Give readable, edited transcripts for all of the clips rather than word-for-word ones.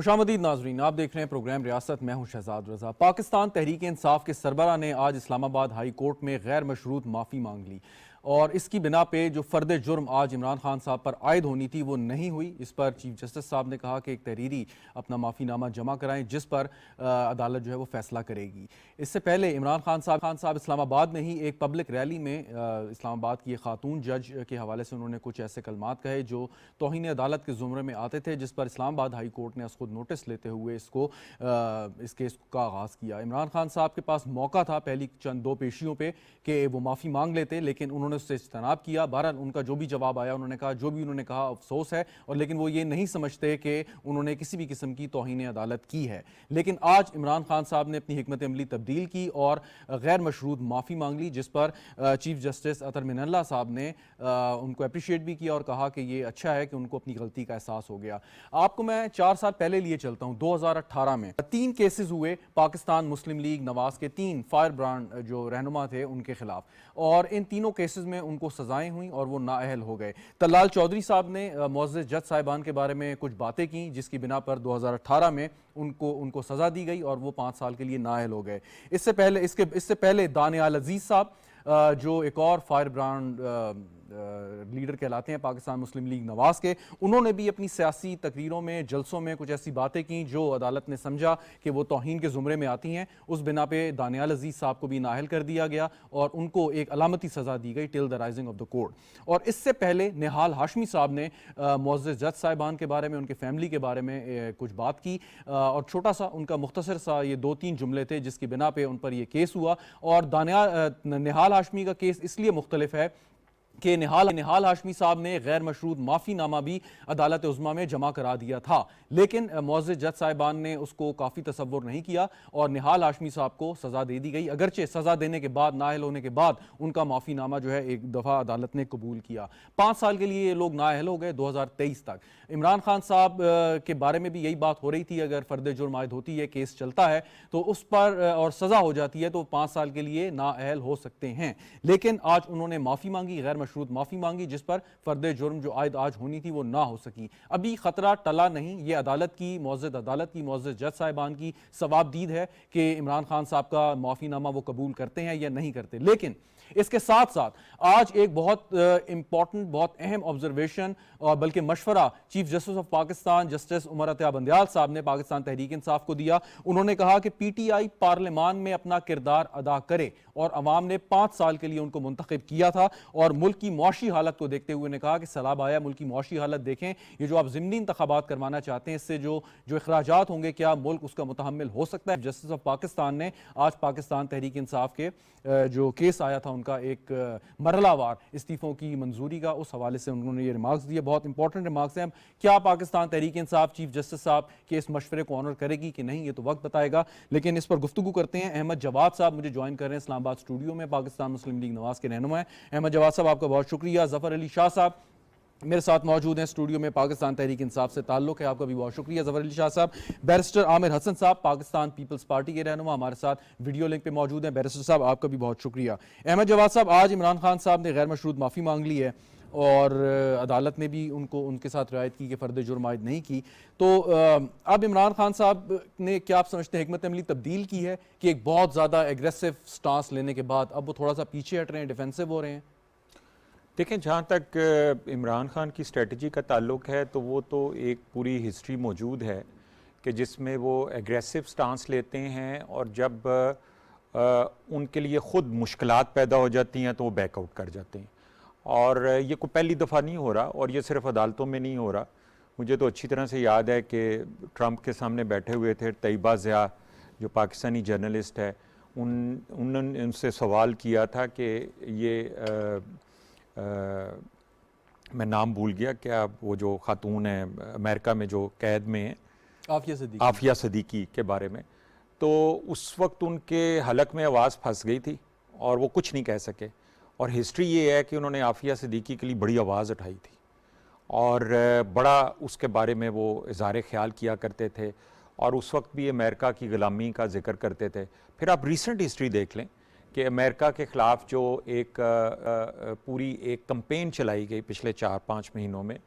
खुशामदीद नाजरीन, आप देख रहे हैं प्रोग्राम रियासत। मैं हूं शहजाद रजा। पाकिस्तान तहरीक इंसाफ के सरबरा ने आज इस्लामाबाद हाई कोर्ट में गैर मशरूत माफ़ी मांग ली और इसकी बिना पे जो फ़र्द जुर्म आज इमरान खान साहब पर आयद होनी थी वो नहीं हुई। इस पर चीफ जस्टिस साहब ने कहा कि एक तहरीरी अपना माफ़ीनामा जमा कराएं जिस पर अदालत जो है वो फैसला करेगी। इससे पहले इमरान खान साहब इस्लामाबाद में ही एक पब्लिक रैली में इस्लामाबाद की एक खातून जज के हवाले से उन्होंने कुछ ऐसे कलमात कहे जो तौहीन अदालत के ज़ुमरे में आते थे, जिस पर इस्लामाबाद हाई कोर्ट ने खुद नोटिस लेते हुए इस केस का आगाज़ किया। इमरान खान साहब के पास मौका था पहली चंद दो पेशियों पे कि वो माफ़ी मांग लेते, लेकिन उन्होंने उससे इज्तनाब किया। बहरहाल उनका जो भी जवाब आया उन्होंने कहा, जो भी उन्होंने कहा अफसोस है, और लेकिन वो ये नहीं समझते कि उन्होंने किसी भी किस्म की तौहीन अदालत की है। लेकिन आज इमरान खान साहब ने अपनी हिकमत अमली तब्दील की और गैर मशरूत माफ़ी मांग ली, जिस पर चीफ जस्टिस अतर मिनल्ला साहब ने उनको अप्रिशिएट भी किया और कहा कि ये अच्छा है कि उनको अपनी गलती का एहसास हो गया। आपको मैं 4 साल पहले लिए चलता हूं। 2018 में 3 केसेस हुए पाकिस्तान मुस्लिम लीग नवाज के, 3 फायर ब्रांड जो रहनुमा थे उनके खिलाफ, और इन तीनों केसेस में उनको सजाएं हुई और वो नाअहल हो गए। तलाल चौधरी साहब ने मुअज़्ज़ज़ जज साहिबान के बारे में कुछ बातें की जिसकी बिना पर 2018 में उनको सजा दी गई और वो 5 साल के लिए नाअहल हो गए। इससे पहले दानियाल अजीज साहब जो एक और फायर ब्रांड लीडर कहलाते हैं पाकिस्तान मुस्लिम लीग नवाज के, उन्होंने भी अपनी सियासी तकरीरों में, जलसों में कुछ ऐसी बातें की जो अदालत ने समझा कि वो तौहीन के ज़ुमरे में आती हैं। उस बिना पे दानियाल अजीज साहब को भी नाअहल कर दिया गया और उनको एक अलामती सज़ा दी गई till the rising of the court. और इससे पहले निहाल हाशमी साहब ने मुअज़्ज़ज़ जज साहिबान के बारे में, उनके फैमिली के बारे में कुछ बात की और छोटा सा उनका मुख्तसर सा ये 2-3 जुमले थे जिसकी बिना पे उन पर यह केस हुआ। और निहाल हाशमी का केस इसलिए मुख्तलिफ है कि निहाल हाशमी साहब ने गैर मशरूत माफ़ीनामा भी अदालत उज़्मा में जमा करा दिया था, लेकिन मुअज़्ज़ज़ जज साहिबान ने उसको काफ़ी तसव्वुर नहीं किया और निहाल हाशमी साहब को सज़ा दे दी गई। अगरचे सज़ा देने के बाद, नाअहल होने के बाद उनका माफ़ीनामा जो है एक दफ़ा अदालत ने कबूल किया। 5 साल के लिए ये लोग नाअहल हो गए 2023 तक। इमरान खान साहब के बारे में भी यही बात हो रही थी, अगर फ़र्द जुर्म आयद होती है, केस चलता है तो उस पर और सज़ा हो जाती है तो 5 साल के लिए नाअहल हो सकते हैं। लेकिन आज उन्होंने माफ़ी मांगी, गैर मशरूत माफ़ी मांगी, जिस पर फ़र्द जुर्म जो आयद आज होनी थी वो ना हो सकी। अभी ख़तरा टला नहीं। ये अदालत की, मुअज़्ज़ज़ जज साहिबान की सवाबदीद है कि इमरान खान साहब का माफ़ीनामा वो कबूल करते हैं या नहीं करते। लेकिन इसके साथ साथ आज एक बहुत इंपॉर्टेंट, बहुत अहम ऑब्जर्वेशन और बल्कि मशवरा chief justice of Pakistan justice Umar Ata Bandial साहब ने पाकिस्तान तहरीक इंसाफ को दिया। उन्होंने कहा कि पीटीआई पार्लियामान में अपना किरदार अदा करे और अवाम ने 5 साल के लिए उनको मुंतखब किया था और मुल्क की मुआशी हालत को देखते हुए ने कहा कि सैलाब आया, मुल्क की मुआशी हालत देखें, ये जो आप ज़िमनी इंतखाबात करवाना चाहते हैं इससे जो अखराजात होंगे क्या मुल्क उसका मुतहम्मिल हो सकता है। जस्टिस ऑफ पाकिस्तान ने आज पाकिस्तान तहरीक इंसाफ के जो केस आया था उनका एक मरहलावार इस्तीफ़ों की मंजूरी का, उस हवाले से उन्होंने ये रिमार्क्स दिए। बहुत इंपॉर्टेंट रिमार्क्स हैं। क्या पाकिस्तान तहरीक इंसाफ चीफ जस्टिस साहब के इस मशवरे को ऑनर करेगी कि नहीं, ये तो वक्त बताएगा, लेकिन इस पर गुफ्तगू करते हैं। अहमद जवाद साहब मुझे ज्वाइन कर रहे हैं इस्लामाबाद स्टूडियो में, पाकिस्तान मुस्लिम लीग नवाज के रहनुमा हैं। अहमद जवाद साहब आपका बहुत शुक्रिया। ज़फ़र अली शाह साहब मेरे साथ मौजूद हैं स्टूडियो में, पाकिस्तान तहरीक इंसाफ से ताल्लुक़ है, आपका भी बहुत शुक्रिया ज़फ़र अली शाह साहब। बैरिस्टर आमिर हसन साहब पाकिस्तान पीपल्स पार्टी के रहनुमा हमारे साथ वीडियो लिंक पे मौजूद हैं। बैरिस्टर साहब आपका भी बहुत शुक्रिया। अहमद जवाद साहब, आज इमरान खान साहब ने गैर मशरूत माफ़ी मांग ली है और अदालत ने भी उनके साथ रियायत की कि फ़र्द जुर्म आयद नहीं की, तो अब इमरान खान साहब ने, क्या आप समझते हैं, हिकमत अमली तब्दील की है कि एक बहुत ज़्यादा एग्रेसिव स्टांस लेने के बाद अब वो थोड़ा सा पीछे हट रहे हैं, डिफेंसिव हो रहे हैं? देखें, जहाँ तक इमरान खान की स्ट्रेटजी का ताल्लुक़ है तो वो तो एक पूरी हिस्ट्री मौजूद है कि जिसमें वो एग्रेसिव स्टांस लेते हैं और जब उनके लिए ख़ुद मुश्किलात पैदा हो जाती हैं तो वो बैकआउट कर जाते हैं। और ये कोई पहली दफ़ा नहीं हो रहा और ये सिर्फ अदालतों में नहीं हो रहा। मुझे तो अच्छी तरह से याद है कि ट्रंप के सामने बैठे हुए थे तैयबा ज़िया, जो पाकिस्तानी जर्नलिस्ट है, उन्होंने उनसे सवाल किया था कि ये मैं नाम भूल गया, क्या वो जो खातून है अमेरिका में जो कैद में है, आफिया सदीकी के बारे में, तो उस वक्त उनके हलक में आवाज़ फंस गई थी और वो कुछ नहीं कह सके। और हिस्ट्री ये है कि उन्होंने आफिया सदीकी के लिए बड़ी आवाज़ उठाई थी और बड़ा उसके बारे में वो इज़हार ख्याल किया करते थे और उस वक्त भी अमेरिका की ग़ुलामी का जिक्र करते थे। फिर आप रिसेंट हिस्ट्री देख लें कि अमेरिका के ख़िलाफ़ जो पूरी एक कंपेन चलाई गई पिछले 4-5 महीनों में,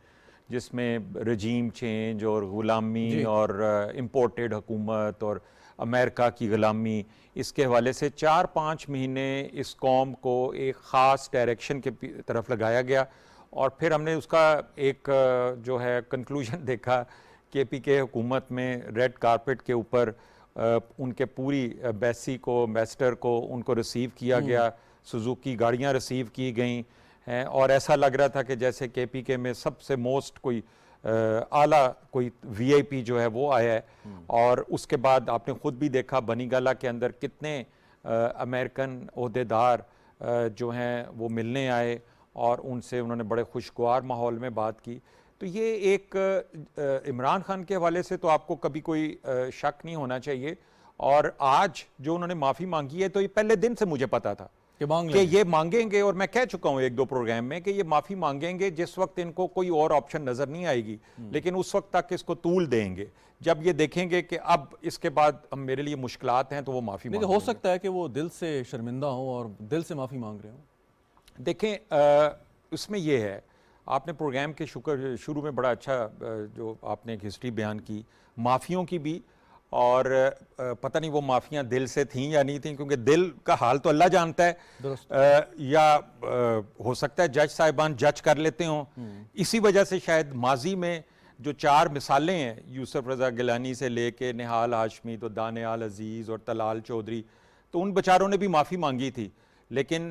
जिसमें रजीम चेंज और ग़ुलामी जी। और इम्पोर्टेड हुकूमत और अमेरिका की ग़ुलामी, इसके हवाले से 4-5 महीने इस कौम को एक ख़ास डायरेक्शन के तरफ लगाया गया और फिर हमने उसका एक जो है कंक्लूजन देखा। KPK हुकूमत में रेड कारपेट के ऊपर उनके पूरी बैसी को, एम्बेसडर को, उनको रिसीव किया गया, सुजुकी गाड़ियाँ रिसीव की गई हैं और ऐसा लग रहा था कि जैसे KPK में सबसे मोस्ट कोई आला कोई VIP जो है वो आया है। और उसके बाद आपने ख़ुद भी देखा बनीगाला के अंदर कितने अमेरिकन ओहदेदार जो हैं वो मिलने आए और उनसे उन्होंने बड़े खुशगवार माहौल में बात की। तो ये एक इमरान खान के हवाले से तो आपको कभी कोई शक नहीं होना चाहिए। और आज जो उन्होंने माफ़ी मांगी है तो ये पहले दिन से मुझे पता था कि ये मांगेंगे और मैं कह चुका हूं 1-2 प्रोग्राम में कि ये माफ़ी मांगेंगे जिस वक्त इनको कोई और ऑप्शन नज़र नहीं आएगी, लेकिन उस वक्त तक इसको तूल देंगे। जब ये देखेंगे कि अब इसके बाद अब मेरे लिए मुश्किलात हैं तो वो माफ़ी मांगेंगे। हो सकता है कि वो दिल से शर्मिंदा हो और दिल से माफ़ी मांग रहे हो। देखें उसमें ये है, आपने प्रोग्राम के शुरू में बड़ा अच्छा जो आपने एक हिस्ट्री बयान की माफ़ियों की भी, और पता नहीं वो माफ़ियाँ दिल से थीं या नहीं थीं, क्योंकि दिल का हाल तो अल्लाह जानता है। या हो सकता है जज साहिबान जज कर लेते हों। इसी वजह से शायद माजी में जो 4 मिसालें हैं, यूसुफ रज़ा गिलानी से लेके निहाल हाशमी तो दानियाल अजीज़ और तलाल चौधरी, तो उन बेचारों ने भी माफ़ी मांगी थी, लेकिन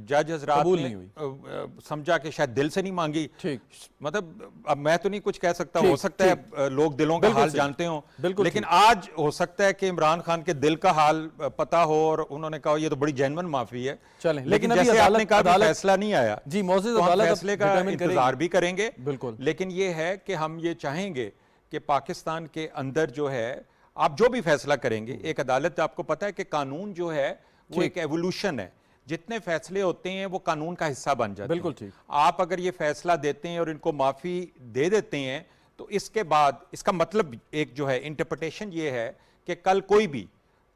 जज हजरात ने समझा कि शायद दिल से नहीं मांगी। ठीक, मतलब अब मैं तो नहीं कुछ कह सकता, हो सकता है लोग दिलों का हाल जानते हो, लेकिन आज हो सकता है कि इमरान खान के दिल का हाल पता हो और उन्होंने कहा ये तो बड़ी जेन्युइन माफी है। चलें, लेकिन जैसे आपने कहा फैसला नहीं आया जी, मौजूद अदालत फैसले का इंतजार भी करेंगे। बिल्कुल, लेकिन ये है कि हम ये चाहेंगे कि पाकिस्तान के अंदर जो है आप जो भी फैसला करेंगे, एक अदालत, आपको पता है कि कानून जो है वो एक एवोल्यूशन है, जितने फैसले होते हैं वो कानून का हिस्सा बन जाते हैं। बिल्कुल ठीक। आप अगर ये फैसला देते हैं और इनको माफी दे देते हैं तो इसके बाद इसका मतलब एक जो है इंटरप्रिटेशन ये है कि कल कोई भी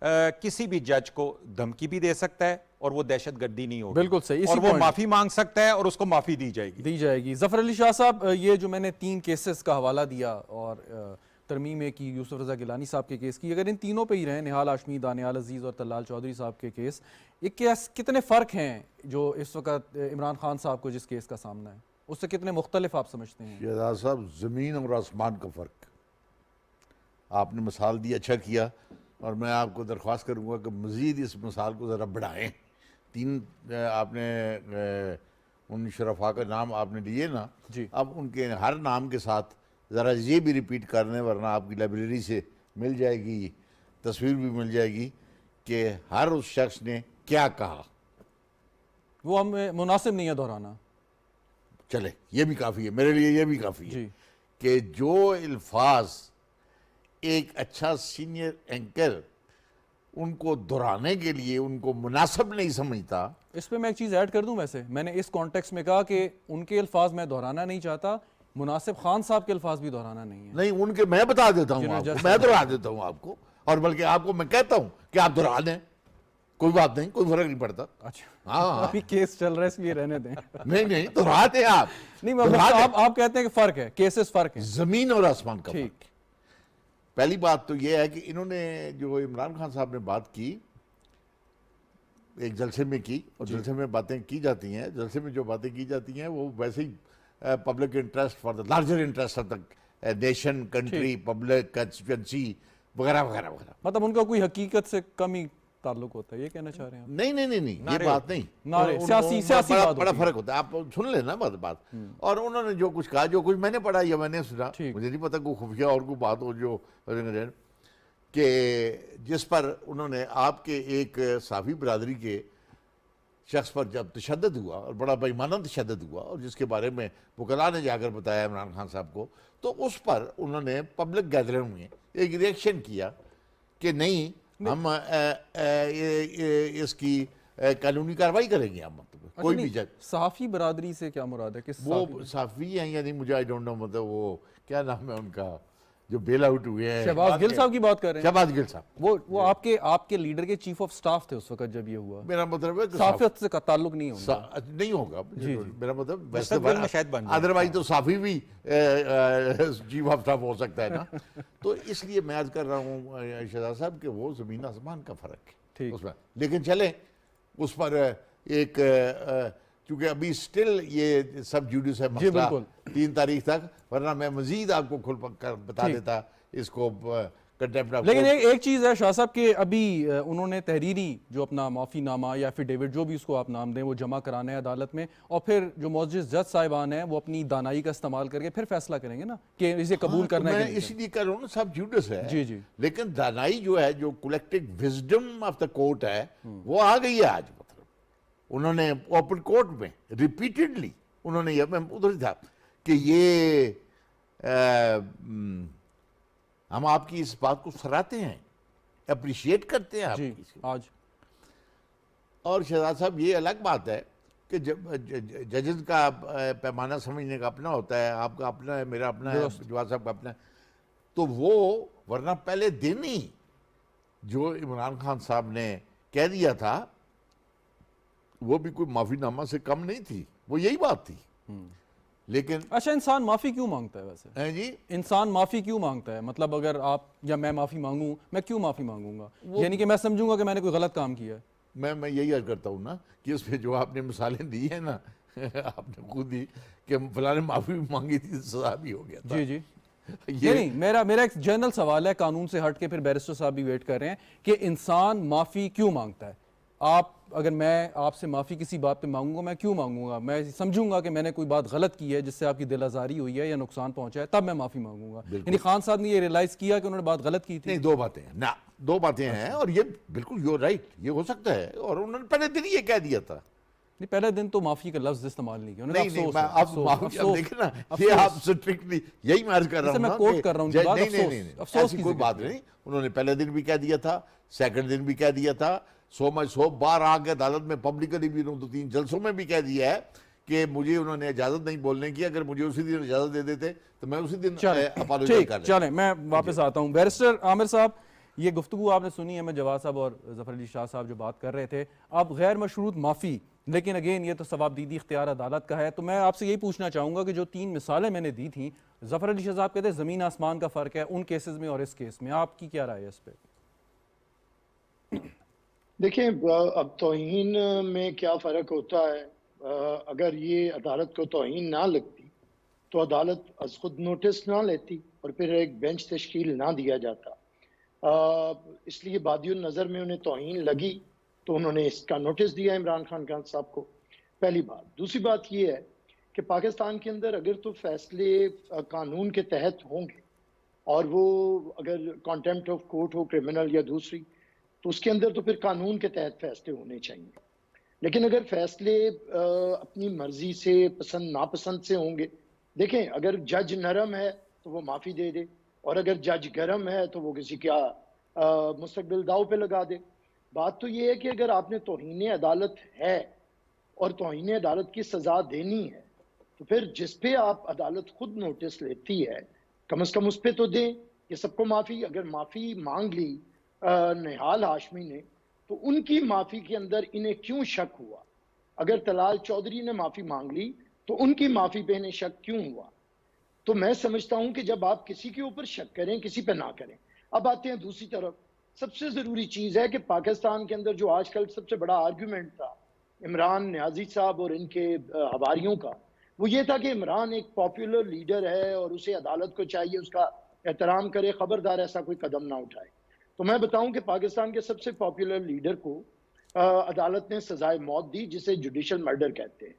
किसी भी जज को धमकी भी दे सकता है और वो दहशतगर्दी नहीं होगी। बिल्कुल सही, और वो माफी मांग सकता है और उसको माफी दी जाएगी। जफर अली शाह साहब, ये जो मैंने 3 केसेस का हवाला दिया और तरमीम की यूसुफ रज़ा गिलानी साहब के केस की, अगर इन तीनों पे ही रहे, निहाल हाशमी, दानियाल अजीज़ और तलाल चौधरी साहब के केस, ये केस कितने फ़र्क हैं जो इस वक्त इमरान खान साहब को जिस केस का सामना है उससे कितने मुख्तलिफ आप समझते हैं? शहजाद साहब, ज़मीन और आसमान का फ़र्क आपने मिसाल दी, अच्छा किया, और मैं आपको दरख्वास्त करूँगा कि मज़ीद इस मिसाल को ज़रा बढ़ाएँ। 3 आपने उन शरफा का नाम आपने लिए ना जी, अब उनके हर नाम के साथ ज़रा ये भी रिपीट करने, वरना आपकी लाइब्रेरी से मिल जाएगी, तस्वीर भी मिल जाएगी कि हर उस शख्स ने क्या कहा। वो हमें मुनासिब नहीं है दोहराना। चले, ये भी काफ़ी है मेरे लिए, ये भी काफ़ी है जी, कि जो अल्फाज एक अच्छा सीनियर एंकर उनको दोहराने के लिए उनको मुनासिब नहीं समझता। इस पे मैं एक चीज़ ऐड कर दूं, वैसे मैंने इस कॉन्टेक्स्ट में कहा कि उनके अल्फाज मैं दोहराना नहीं चाहता, मुनासिब खान साहब के अल्फाज भी दोहराना नहीं है। नहीं, उनके मैं बता देता हूँ आपको, मैं दोहरा देता हूँ आपको, और बल्कि आपको मैं कहता हूँ कि आप दोहरा दें, कोई बात नहीं, कोई फर्क नहीं पड़ता। अच्छा, हाँ, अभी केस चल रहा है इसलिए रहने दें। नहीं दोहरा दें आप। नहीं, आप कहते हैं कि फ़र्क है, केसेस फ़र्क है। जमीन और आसमान का ठीक, पहली बात तो यह है कि इन्होंने जो इमरान खान साहब ने बात की, एक जलसे में की, और जलसे में बातें की जाती हैं, जलसे में जो बातें की जाती हैं वो वैसे ही public interest for the larger interest of the nation, country, public constituency वगैरह वगैरह वगैरह। मतलब उनका कोई हकीकत से कम ही ताल्लुक होता है, ये कहना चाह रहे हैं आप? नहीं, ये बात नहीं, सियासी बड़ा फर्क होता है, आप सुन लेना बात। और उन्होंने जो कुछ कहा, जो कुछ मैंने पढ़ा या मैंने सुना, मुझे नहीं पता कोई खुफिया और कोई बात हो जो कि जिस पर उन्होंने आपके एक साफी बरादरी के शख्स पर जब तशद्दुद हुआ और बड़ा बेईमाना तशद्दुद हुआ, और जिसके बारे में वकला ने जाकर बताया इमरान खान साहब को, तो उस पर उन्होंने पब्लिक गैदरिंग में एक रिएक्शन किया कि नहीं हम इसकी कानूनी कार्रवाई करेंगे। हम मतलब कोई भी जज, साफी बरादरी से क्या मुराद है? किस वो साफी हैं या नहीं मुझे आई डोंट नो, मतलब वो क्या नाम है उनका, जो बेल आउट हुए हैं। शहबाज गिल साहब की बात कर रहे हैं। शहबाज गिल साहब, वो आपके लीडर के चीफ ऑफ स्टाफ थे उस वक्त जब ये हुआ। मेरा मतलब है कि साफियत से का ताल्लुक नहीं होगा। नहीं होगा। मेरा मतलब वैसे मुस्तकबिल में शायद बन जाए। अदरवाइज तो साफी भी चीफ ऑफ स्टाफ हो सकता है ना। तो इसलिए मैं आज कर रहा हूँ शहजाद साहब कि वो जमीन आसमान का फर्क है उसमें। लेकिन चलें उस पर एक क्योंकि अभी स्टिल ये सब जुडिस है मसला 3 तारीख तक, वरना मैं मजीद आपको खुल कर बता देता इसको कंटेम्प्ट ऑफ। लेकिन एक चीज़ है शाह साहब कि अभी उन्होंने तहरीरी जो अपना माफ़ीनामा या फिर डेविड जो भी उसको आप नाम दें वो जमा कराना है अदालत में, और फिर जो मौजूद जज साहिबान हैं वो अपनी दानाई का इस्तेमाल करके फिर फैसला करेंगे ना कि इसे कबूल करना है। इसलिए कर रहा हूँ ना, सब जुडिस है। जी जी। लेकिन दानाई जो है, जो collective wisdom of the court है, वो आ गई है आज। मतलब उन्होंने ओपन कोर्ट में रिपीटेडली उन्होंने यह, मैं उधर था कि ये हम आपकी इस बात को सराहते हैं, अप्रिशिएट करते हैं आपकी आज। और शहजाद साहब ये अलग बात है कि जब जजेस का पैमाना समझने का अपना होता है, आपका अपना है, मेरा अपना है, जवाद साहब का अपना है, तो वो वरना पहले दिन ही जो इमरान खान साहब ने कह दिया था वो भी कोई माफीनामा से कम नहीं थी, वो यही बात थी। लेकिन अच्छा, इंसान माफी क्यों मांगता है वैसे? है जी, इंसान माफी क्यों मांगता है? मतलब अगर आप या मैं माफी मांगूं, मैं क्यों माफी मांगूंगा? यानी कि मैं समझूंगा कि मैंने कोई गलत काम किया है। मैं यही अर्ज करता हूँ ना कि उस पर जो आपने मिसालें दी है ना आपने खुद दी कि फलां ने माफी भी मांगी थी, सजा भी हो गया था। जी जी। ये नहीं, मेरा एक जनरल सवाल है, कानून से हट के, फिर बैरिस्टर साहब भी वेट कर रहे हैं कि इंसान माफी क्यों मांगता है? आप अगर मैं आपसे माफ़ी किसी बात पे मांगूंगा, मैं क्यों मांगूंगा? मैं समझूंगा कि मैंने कोई बात गलत की है जिससे आपकी दिल आज़ारी हुई है या नुकसान पहुंचा है, तब मैं माफ़ी मांगूंगा। यानी खान साहब ने ये रियलाइज़ किया कि उन्होंने बात गलत की थी। नहीं, दो बातें हैं ना, दो बातें हैं, और ये बिल्कुल यू राइट, ये हो सकता है। और उन्होंने पहले दिन ये कह दिया था। नहीं, पहले दिन तो माफ़ी का लफ्ज़ इस्तेमाल नहीं किया उन्होंने। नहीं, आप देखें ना, ये आप स्ट्रिक्टली यही मैं अर्ज कर रहा हूँ, मैं कोट कर रहा हूँ। अफसोस की कोई बात नहीं। उन्होंने पहले दिन भी कह दिया था, सेकंड दिन भी कह दिया था, सो बार आके अदालत में पब्लिकली भी 2-3 जलसों में भी कह दिया है कि मुझे उन्होंने इजाजत नहीं बोलने की, अगर मुझे उसी दिन इजाजत दे देते तो मैं उसी दिन अपॉलोजाइज कर लेता। चलें, मैं वापस आता हूं। बैरिस्टर आमिर साहब, ये गुफ्तगू आपने सुनी है, मैं जवाद साहब और जफर अली शाह साहब जो बात कर रहे थे, अब गैर मशरूत माफ़ी, लेकिन अगेन ये तो सवाबदीदी इख्तियार अदालत का है। तो मैं आपसे यही पूछना चाहूँगा कि जो 3 मिसालें मैंने दी थी, जफर अली शाह साहब कहते हैं ज़मीन आसमान का फ़र्क है उन केसेस में और इस केस में, आपकी क्या राय है इस पर? देखिए, अब तौहीन में क्या फ़र्क होता है? अगर ये अदालत को तौहीन ना लगती तो अदालत अज खुद नोटिस ना लेती और फिर एक बेंच तश्कील ना दिया जाता। इसलिए बादियुन नज़र में उन्हें तौहीन लगी तो उन्होंने इसका नोटिस दिया इमरान खान साहब को, पहली बात। दूसरी बात ये है कि पाकिस्तान के अंदर अगर तो फैसले कानून के तहत होंगे और वो अगर कॉन्टेम्प्ट ऑफ कोर्ट हो, क्रिमिनल या दूसरी, तो उसके अंदर तो फिर कानून के तहत फैसले होने चाहिए। लेकिन अगर फैसले अपनी मर्जी से, पसंद नापसंद से होंगे, देखें, अगर जज नरम है तो वो माफ़ी दे दे, और अगर जज गरम है तो वो किसी का मुस्तकबिल दाव पे लगा दे। बात तो ये है कि अगर आपने तौहीन अदालत है और तौहीन अदालत की सज़ा देनी है तो फिर जिस पे आप अदालत खुद नोटिस लेती है, कम से कम उस पर तो दें। ये सबको माफ़ी, अगर माफ़ी मांग ली निहाल हाशमी ने, तो उनकी माफ़ी के अंदर इन्हें क्यों शक हुआ? अगर तलाल चौधरी ने माफ़ी मांग ली तो उनकी माफ़ी पे इन्हें शक क्यों हुआ? तो मैं समझता हूं कि जब आप किसी के ऊपर शक करें, किसी पे ना करें। अब आते हैं दूसरी तरफ, सबसे ज़रूरी चीज़ है कि पाकिस्तान के अंदर जो आजकल सबसे बड़ा आर्ग्यूमेंट था इमरान नियाजी साहब और इनके हवारियों का, वो ये था कि इमरान एक पॉपुलर लीडर है और उसे अदालत को चाहिए उसका एहतराम करे, खबरदार ऐसा कोई कदम ना उठाए। तो मैं बताऊं कि पाकिस्तान के सबसे पॉपुलर लीडर को अदालत ने सजाए मौत दी, जिसे जुडिशल मर्डर कहते हैं।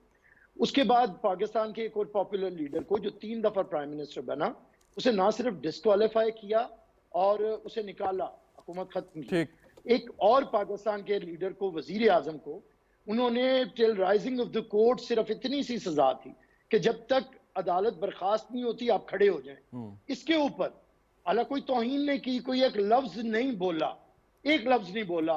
उसके बाद पाकिस्तान के एक और पॉपुलर लीडर को, जो 3 दफ़ा प्राइम मिनिस्टर बना, उसे ना सिर्फ डिस्क्वालीफाई किया और उसे निकाला, हुकूमत खत्म की। एक और पाकिस्तान के लीडर को, वजीर आजम को, उन्होंने till rising of the court सिर्फ इतनी सी सजा थी कि जब तक अदालत बर्खास्त नहीं होती आप खड़े हो जाएं। इसके ऊपर अला कोई तौहीन नहीं की, कोई एक लफ्ज नहीं बोला, एक लफ्ज नहीं बोला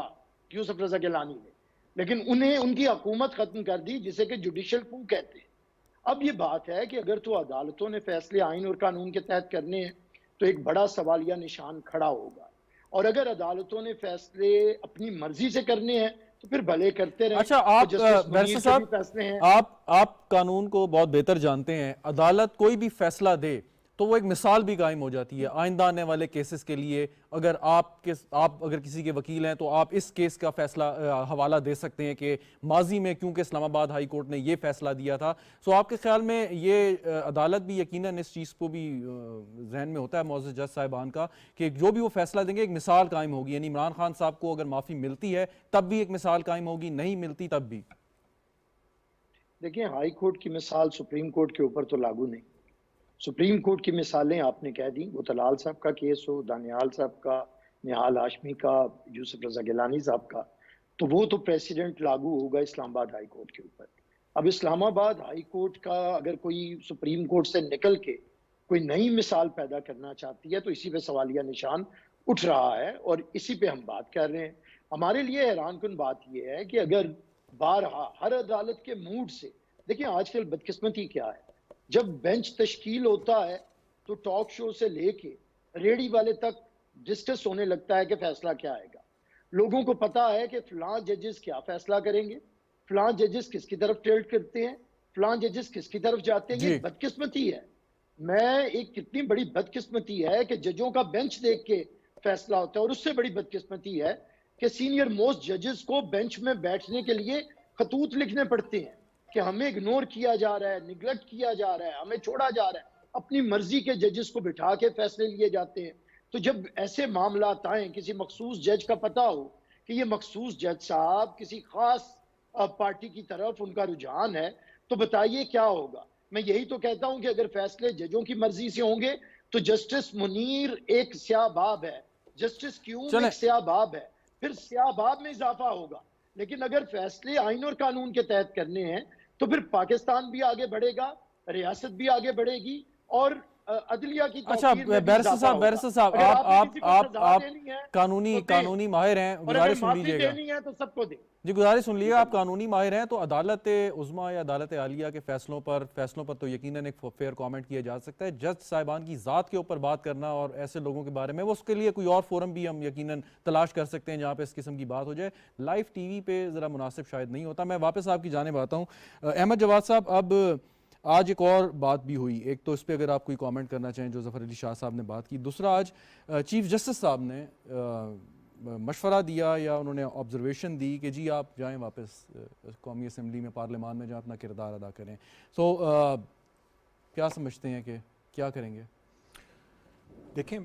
यूसुफ रजा गिलानी ने, लेकिन उन्हें उनकी हुकूमत खत्म कर दी, जिसे कि जुडिशल कू कहते हैं। अब ये बात है कि अगर तो अदालतों ने फैसले आइन और कानून के तहत करने हैं तो एक बड़ा सवालिया निशान खड़ा होगा। और अगर अदालतों ने फैसले अपनी मर्जी से करने हैं तो फिर भले करते रहें। अच्छा, तो आप जस्टिस बैरिस्टर मुनीर के भी साहब, फैसले हैं। आप कानून को बहुत बेहतर जानते हैं। अदालत कोई भी फैसला दे तो वो एक मिसाल भी कायम हो जाती है आइंदा आने वाले केसेस के लिए। अगर आप अगर किसी के वकील हैं तो आप इस केस का फैसला हवाला दे सकते हैं कि माजी में क्योंकि इस्लामाबाद हाई कोर्ट ने ये फैसला दिया था। सो आपके ख्याल में ये अदालत भी यकीनन इस चीज़ को भी जहन में होता है मौजूद जज साहिबान का कि जो भी वो फैसला देंगे एक मिसाल कायम होगी, यानी इमरान खान साहब को अगर माफ़ी मिलती है तब भी एक मिसाल कायम होगी, नहीं मिलती तब भी। देखिए, हाई कोर्ट की मिसाल सुप्रीम कोर्ट के ऊपर तो लागू नहीं। सुप्रीम कोर्ट की मिसालें आपने कह दी, वो तलाल साहब का केस हो, दानियाल साहब का, निहाल हाशमी का, यूसुफ रजा गिलानी साहब का, तो वो तो प्रेसिडेंट लागू होगा इस्लामाबाद हाई कोर्ट के ऊपर। अब इस्लामाबाद हाई कोर्ट का अगर कोई सुप्रीम कोर्ट से निकल के कोई नई मिसाल पैदा करना चाहती है तो इसी पे सवालिया निशान उठ रहा है और इसी पे हम बात कर रहे हैं। हमारे लिए हैरानकुन बात यह है कि अगर बारहा हर अदालत के मूड से, देखिए आजकल बदकिस्मती क्या है, जब बेंच तश्कील होता है तो टॉक शो से लेके रेडी वाले तक डिस्कस होने लगता है कि फैसला क्या आएगा। लोगों को पता है कि फलां जजेस क्या फैसला करेंगे, फलां जजेस किसकी तरफ टिल्ट करते हैं, फलां जजेस किसकी तरफ जाते हैं। ये बदकिस्मती है। मैं एक कितनी बड़ी बदकिस्मती है कि जजों का बेंच देख के फैसला होता है, और उससे बड़ी बदकिस्मती है कि सीनियर मोस्ट जजेस को बेंच में बैठने के लिए खतूत लिखने पड़ते हैं कि हमें इग्नोर किया जा रहा है, निगलेक्ट किया जा रहा है, हमें छोड़ा जा रहा है। अपनी मर्जी के जजेस को बिठा के फैसले लिए जाते हैं। तो जब ऐसे मामला आए, किसी मखसूस जज का पता हो कि ये मखसूस जज साहब किसी खास पार्टी की तरफ उनका रुझान है, तो बताइए क्या होगा। मैं यही तो कहता हूं कि अगर फैसले जजों की मर्जी से होंगे तो जस्टिस मुनीर एक स्याहबाब है, जस्टिस क्यूम एक स्याहबाब है, फिर स्याहबाब में इजाफा होगा। लेकिन अगर फैसले आइन और कानून के तहत करने हैं तो फिर पाकिस्तान भी आगे बढ़ेगा, रियासत भी आगे बढ़ेगी और अदलिया की अच्छा, बैरिस्टर साहब, आप कानूनी माहिर हैं, गुजारिश सुन लीजिएगा। देनी है तो सबको दे जी, गुजारिश सुन लीजिएगा, आप कानूनी माहिर हैं, तो अदालत उज़्मा या अदालत आलिया के फैसलों पर तो यकीनन एक फेयर कमेंट किया जा सकता है। जज साहिबान की ज़ात के ऊपर बात करना और ऐसे लोगों के बारे में, वो उसके लिए कोई और फोरम भी हम यकीनन तलाश कर सकते हैं जहाँ पे इस किस्म की बात हो जाए। लाइव टीवी पे ज़रा मुनासिब शायद नहीं होता। मैं वापस आपकी जानिब आता हूँ। अहमद जवाद साहब, अब आज एक और बात भी हुई, एक तो इस पर अगर आप कोई कमेंट करना चाहें जो ज़फ़र अली शाह साहब ने बात की। दूसरा, आज चीफ जस्टिस साहब ने मशवरा दिया या उन्होंने ऑब्जर्वेशन दी कि जी आप जाएं वापस कौमी असम्बली में, पार्लियामान में, जहाँ अपना किरदार अदा करें। तो क्या समझते हैं कि क्या करेंगे? देखें,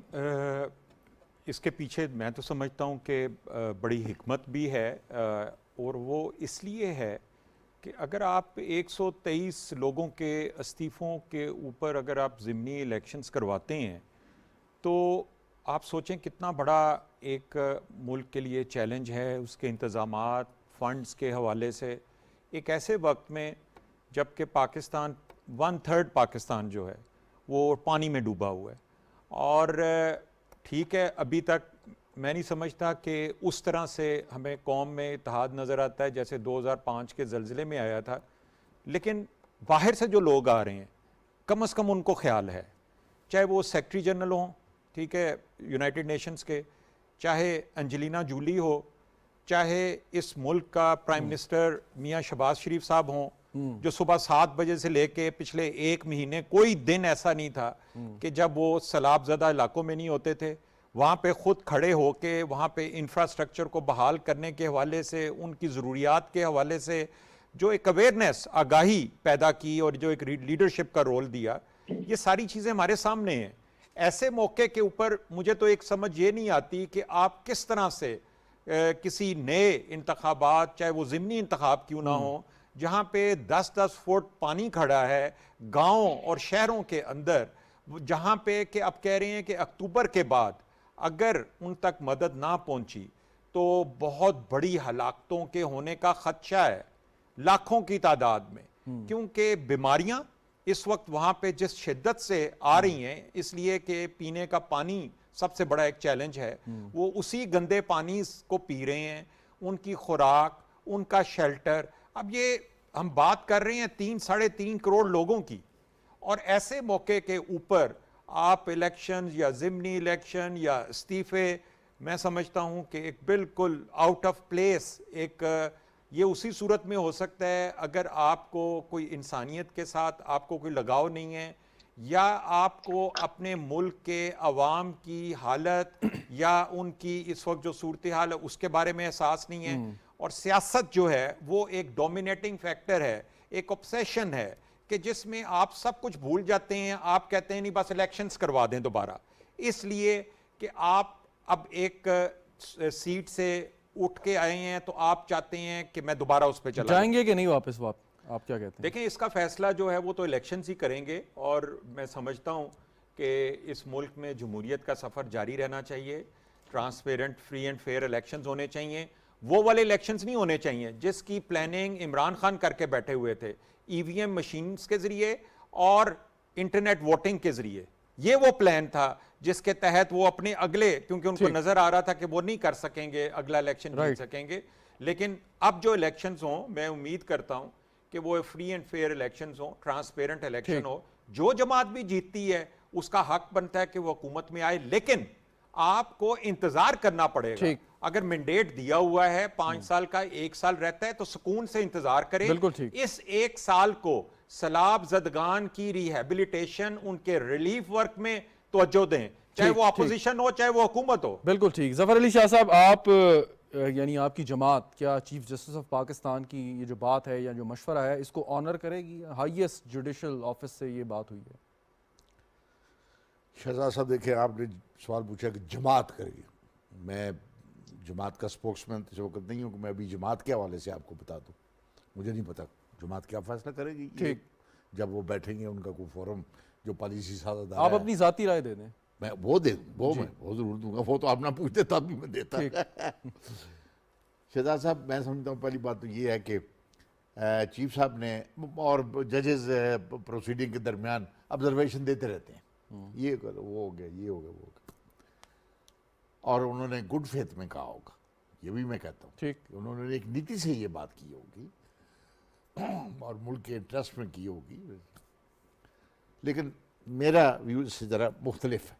इसके पीछे मैं तो समझता हूँ कि बड़ी हिकमत भी है, और वो इसलिए है कि अगर आप 123 लोगों के इस्तीफ़ों के ऊपर अगर आप ज़िमनी इलेक्शंस करवाते हैं तो आप सोचें कितना बड़ा एक मुल्क के लिए चैलेंज है, उसके इंतज़ामात, फ़ंड्स के हवाले से, एक ऐसे वक्त में जबकि पाकिस्तान 1/3 पाकिस्तान जो है वो पानी में डूबा हुआ है। और ठीक है, अभी तक मैं नहीं समझता कि उस तरह से हमें कौम में इत्तेहाद नज़र आता है जैसे 2005 के ज़लज़ले में आया था, लेकिन बाहर से जो लोग आ रहे हैं कम से कम उनको ख्याल है, चाहे वो सेक्रेटरी जनरल हों, ठीक है, यूनाइटेड नेशंस के, चाहे अंजलिना जूली हो, चाहे इस मुल्क का प्राइम मिनिस्टर मियाँ शहबाज शरीफ साहब हों, जो सुबह 7 बजे से लेके पिछले 1 महीने कोई दिन ऐसा नहीं था कि जब वो सैलाब ज़दा इलाकों में नहीं होते थे, वहाँ पे ख़ुद खड़े होके वहाँ पे इंफ्रास्ट्रक्चर को बहाल करने के हवाले से, उनकी ज़रूरियात के हवाले से जो एक अवेयरनेस, आगाही पैदा की और जो एक लीडरशिप का रोल दिया, ये सारी चीज़ें हमारे सामने हैं। ऐसे मौके के ऊपर मुझे तो एक समझ ये नहीं आती कि आप किस तरह से किसी नए इंतखाबात, चाहे वो ज़िमनी इंतखाब क्यों ना हो, जहाँ पे 10-10 फुट पानी खड़ा है गाँव और शहरों के अंदर, जहाँ पे कि अब कह रहे हैं कि अक्टूबर के बाद अगर उन तक मदद ना पहुंची तो बहुत बड़ी हलाकतों के होने का खदशा है, लाखों की तादाद में, क्योंकि बीमारियां इस वक्त वहां पे जिस शिद्दत से आ रही हैं, इसलिए कि पीने का पानी सबसे बड़ा एक चैलेंज है, वो उसी गंदे पानी को पी रहे हैं, उनकी खुराक, उनका शेल्टर। अब ये हम बात कर रहे हैं 3-3.5 करोड़ लोगों की, और ऐसे मौके के ऊपर आप इलेक्शन या ज़िमनी इलेक्शन या इस्तीफ़े, मैं समझता हूं कि एक बिल्कुल आउट ऑफ प्लेस, एक ये उसी सूरत में हो सकता है अगर आपको कोई इंसानियत के साथ आपको कोई लगाव नहीं है, या आपको अपने मुल्क के अवाम की हालत या उनकी इस वक्त जो सूरत हाल है उसके बारे में एहसास नहीं है, और सियासत जो है वो एक डोमिनेटिंग फैक्टर है, एक ऑब्सेशन है कि जिसमें आप सब कुछ भूल जाते हैं। आप कहते हैं नहीं बस इलेक्शंस करवा दें दोबारा, इसलिए कि आप अब एक सीट से उठ के आए हैं तो आप चाहते हैं कि मैं दोबारा उस पर चला जाएंगे कि नहीं वापस? आप क्या कहते हैं? देखें, इसका फैसला जो है वो तो इलेक्शन ही करेंगे, और मैं समझता हूं कि इस मुल्क में जमहूरियत का सफ़र जारी रहना चाहिए। Transparent, free and fair elections होने चाहिए। वो वाले इलेक्शंस नहीं होने चाहिए जिसकी प्लानिंग इमरान खान करके बैठे हुए थे, ईवीएम मशीन्स के जरिए और इंटरनेट वोटिंग के जरिए। ये वो प्लान था जिसके तहत वो अपने अगले, क्योंकि उनको नजर आ रहा था कि वो नहीं कर सकेंगे, अगला इलेक्शन जीत सकेंगे। लेकिन अब जो इलेक्शंस हों, मैं उम्मीद करता हूं कि वो फ्री एंड फेयर इलेक्शंस हो, ट्रांसपेरेंट इलेक्शन हो। जो जमात भी जीतती है उसका हक बनता है कि वो हुकूमत में आए, लेकिन आपको इंतजार करना पड़ेगा। अगर मैंडेट दिया हुआ है 5 साल का, 1 साल रहता है तो सुकून से इंतजार करें। इस 1 साल को सैलाब जदगान की रिहेबिलिटेशन, उनके रिलीफ वर्क में तवज्जो दें, चाहे वो अपोजिशन हो चाहे वो हुकूमत हो। बिल्कुल ठीक। जफर अली शाह साहब, आप यानी आपकी जमात क्या चीफ जस्टिस ऑफ पाकिस्तान की ये जो बात है या जो मशवरा है इसको ऑनर करेगी? हाईएस्ट जुडिशल ऑफिस से ये बात हुई है। शहजाद साहब, देखिए आपने सवाल पूछा कि जमात करेगी। मैं जमात का स्पोक्समैन इस वक्त नहीं हूँ कि मैं अभी जमात के हवाले से आपको बता दूँ। मुझे नहीं पता जमात क्या फैसला करेगी। ठीक, जब वो बैठेंगे उनका कोई फोरम जो पॉलिसी साझेदार, आप अपनी जाती राय दे दें। मैं वो दे दूँ, वो जरूर दूंगा। वो तो आप ना पूछते तब भी मैं देता। शहजाद साहब, मैं समझता हूँ पहली बात तो ये है कि चीफ साहब ने और जजेस प्रोसीडिंग के दरमियान ऑब्जर्वेशन देते रहते हैं, ये करो, वो हो गया, ये हो गया, वो हो गया, और उन्होंने गुड फेथ में कहा होगा। ये भी मैं कहता हूँ ठीक, उन्होंने एक नीति से ये बात की होगी और मुल्क के इंटरेस्ट में की होगी। लेकिन मेरा व्यू इससे ज़रा मुख्तलिफ है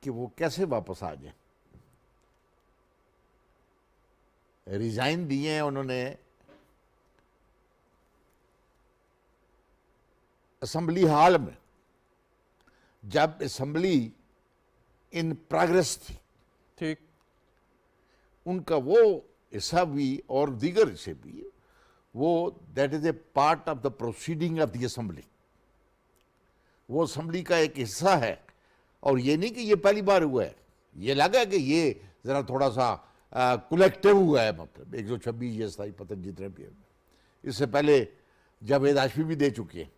कि वो कैसे वापस आ जाए। रिजाइन दिए हैं उन्होंने असेंबली हॉल में, जब असेंबली इन प्रोग्रेस थी। ठीक, उनका वो हिस्सा भी और दीगर हिस्से भी, वो that is a part of the proceeding of the assembly. वो असेंबली का एक हिस्सा है, और ये नहीं कि ये पहली बार हुआ है। ये लगा कि ये ज़रा थोड़ा सा कलेक्टिव हुआ है, मतलब 126 या 27 पता जितने भी है। इससे पहले जावेद हाशमी भी दे चुके हैं,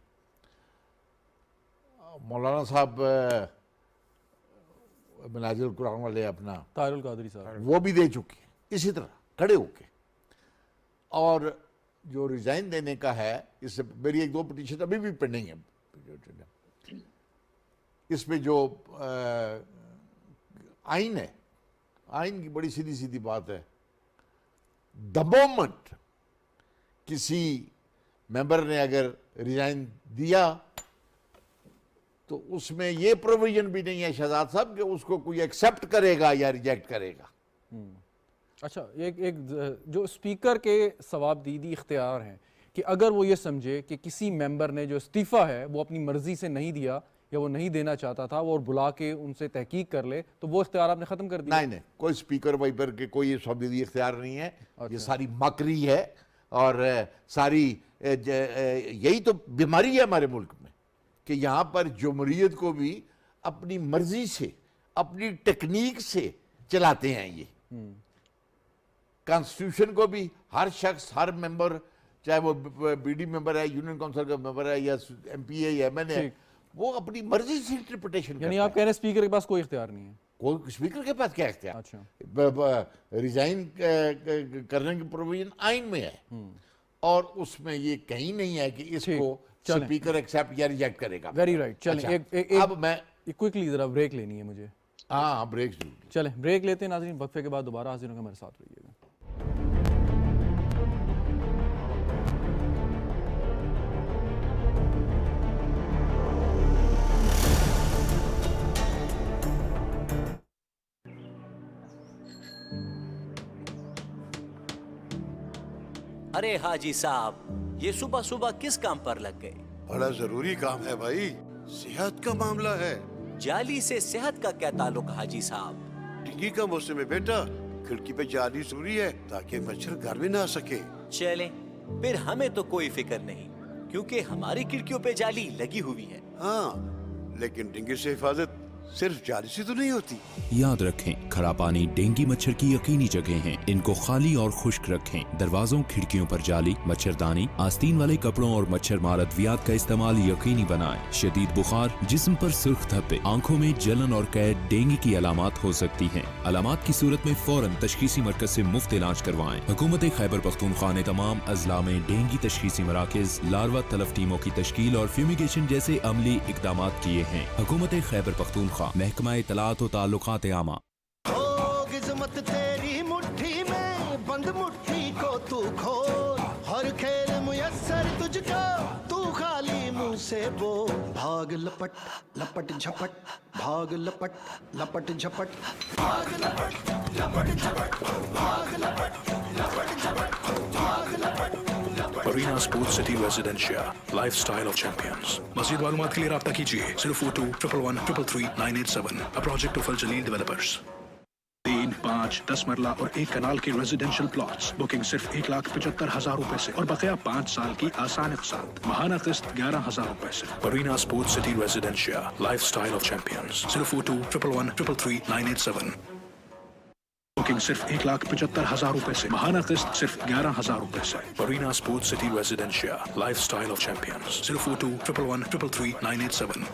मौलाना साहब मनाजिर कुरान वाले अपना ताहिरुल कादरी साहब, वो भी दे चुके हैं इसी तरह खड़े होके। और जो रिजाइन देने का है, इससे मेरी 1-2 पिटीशन अभी भी पेंडिंग है। इसमें जो आइन है, आइन की बड़ी सीधी सीधी बात है, द मोमेंट किसी मेंबर ने अगर रिजाइन दिया तो उसमें ये प्रोविजन भी नहीं है शहजाद साहब कि उसको कोई एक्सेप्ट करेगा या रिजेक्ट करेगा। अच्छा, एक जो स्पीकर के सवाबदीदी इख्तियार हैं कि अगर वो ये समझे कि किसी मेंबर ने जो इस्तीफ़ा है वो अपनी मर्जी से नहीं दिया या वो नहीं देना चाहता था, वो और बुला के उनसे तहकीक कर ले, तो वो इख्तियार आपने ख़त्म कर दिया? नहीं, कोई स्पीकर वाइपर के कोई सवाबदीदी इख्तियार नहीं है। ये सारी मकरी है और सारी यही तो बीमारी है हमारे मुल्क में कि यहाँ पर जमहूरियत को भी अपनी मर्जी से, अपनी टेक्निक से चलाते हैं। ये कॉन्स्टिट्यूशन को भी हर शख्स, हर मेंबर, चाहे वो बीडी मेंबर है, यूनियन काउंसिल का मेंबर है या एमपी है या एमएन है, वो अपनी मर्जी से इंटरप्रिटेशन यानी आप कह रहे हैं स्पीकर के पास कोई इख्तियार नहीं है? कोई स्पीकर के पास क्या इख्तियार? अच्छा, रिजाइन करने की प्रोविजन आइन में है और उसमें ये कहीं नहीं है कि इसको स्पीकर एक्सेप्ट या रिजेक्ट करेगा। Very right. चलें, अच्छा, अब मैं क्विकली जरा ब्रेक लेनी है मुझे। हाँ, ब्रेक जरूर। चलें, ब्रेक लेते हैं नाज़रीन, वक्फे के बाद दोबारा हाजिर होंगे, हमारे साथ रहिएगा। अरे हाजी साहब, ये सुबह सुबह किस काम पर लग गए? बड़ा जरूरी काम है भाई, सेहत का मामला है। जाली से सेहत का क्या ताल्लुक हाजी साहब? डेंगू का मौसम है बेटा, खिड़की पे जाली जरूरी है ताकि मच्छर घर में ना आ सके। चलें, फिर हमें तो कोई फिक्र नहीं, क्योंकि हमारी खिड़कियों पे जाली लगी हुई है। हाँ, लेकिन डेंगू से हिफाजत सिर्फ जाली से तो नहीं होती। याद रखें, खरा पानी डेंगू मच्छर की यकीनी जगह है। इनको खाली और खुश्क रखें। दरवाजों खिड़कियों पर जाली, मच्छरदानी, आस्तीन वाले कपड़ों और मच्छर मार अद्वियात का इस्तेमाल यकीनी बनाएं। शदीद बुखार, जिस्म पर सुर्ख धब्बे, आंखों में जलन और कैद डेंगू की अलामात हो सकती हैं। अलामात की सूरत में फौरन तशखीसी मरकज से मुफ्त इलाज करवाएं। हुकूमत खैबर पख्तूनख्वा ने तमाम अजला में डेंगू तशखीसी मराकज, लार्वा तलफ टीमों की तश्कील और फ्यूमिगेशन जैसे अमली इकदाम किए हैं। हुकूमत खैबर पख्तूनख्वा, महकमा इत्तलात और ताल्लुकात आमा। किस्मत तेरी मुट्ठी में, बंद मुट्ठी को तू खोल, हर खेल मुयस्सर तुझको, तू खाली मुंह से बोल। भाग लपट लपट झपट, भाग लपट लपट झपट, भाग लपट लपट झपट, भाग लपट लपट झपट, भाग लपट। Arena Sports City Residencia, Lifestyle of Champions. मज़ीद मालूमात के लिए राब्ता कीजिए 042 111 333 987, a project of Al Jaleel Developers. 3, 5, 10 मरला और 1 कनाल के रेजिडेंशियल प्लॉट्स, बुकिंग सिर्फ 1,75,000 रुपए से और बकाया 5 साल की आसान इक़सात, माहाना किस्त 11,000 रुपए से। Arena Sports City Residencia, Lifestyle of Champions. 042 111 333 987. Booking सिर्फ 1,75,000 रुपए से, माहाना किस्त सिर्फ 11,000 रुपए से। Arena Sports City Residencia, Lifestyle of Champions. 042 111 333 987.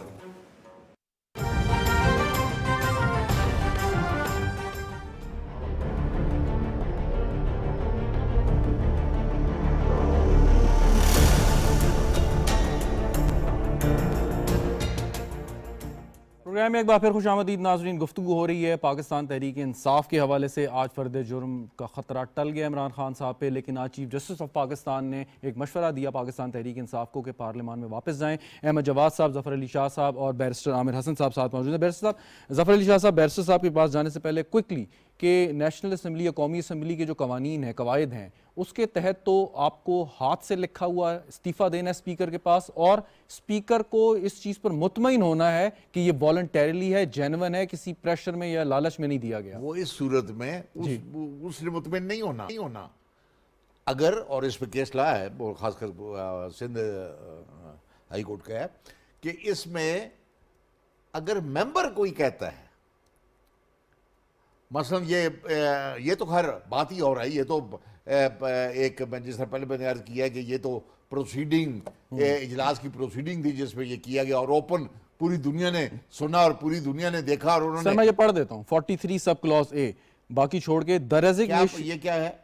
Programme में एक बार फिर खुशामदीद नाज़रीन। गुफ्तगू हो रही है पाकिस्तान तहरीक इंसाफ के हवाले से। आज फ़र्द जुर्म का ख़तरा टल गया इमरान खान साहब पे, लेकिन आज चीफ जस्टिस ऑफ पाकिस्तान ने एक मशवरा दिया पाकिस्तान तहरीक इंसाफ को कि पार्लियामान में वापस जाएँ। अहमद जवाद साहब, ज़फ़र अली शाह साहब और बैरिस्टर आमिर हसन साहब साथ मौजूद हैं। बैरिस्टर साहब, ज़फ़र अली शाह साहब, बैरिस्टर साहब के पास जाने से पहले क्विकली कि नेशनल असम्बली या कौमी असम्बली के जो कवानीन हैं, कवायद हैं, उसके तहत तो आपको हाथ से लिखा हुआ इस्तीफ़ा देना है स्पीकर के पास, और स्पीकर को इस चीज़ पर मुतमईन होना है कि ये वॉलंटरीली है, जेन्युइन है, किसी प्रेशर में या लालच में नहीं दिया गया। वो इस सूरत में उसने मुतमईन नहीं होना अगर, और इस पर केस लाया है वो खासकर सिंध हाई कोर्ट का है कि इसमें अगर मेंबर कोई कहता है, मसलन ये तो खैर बात ही और है, ये तो एक जिस तरह पहले मैंने अर्ज किया है कि ये तो प्रोसीडिंग इजलास की प्रोसीडिंग थी जिसमें ये किया गया और ओपन पूरी दुनिया ने सुना और पूरी दुनिया ने देखा और उन्होंने। सर मैं ये पढ़ देता हूँ 43 सब क्लॉज ए, बाकी छोड़ के द रेजिग्नेशन। ये क्या है?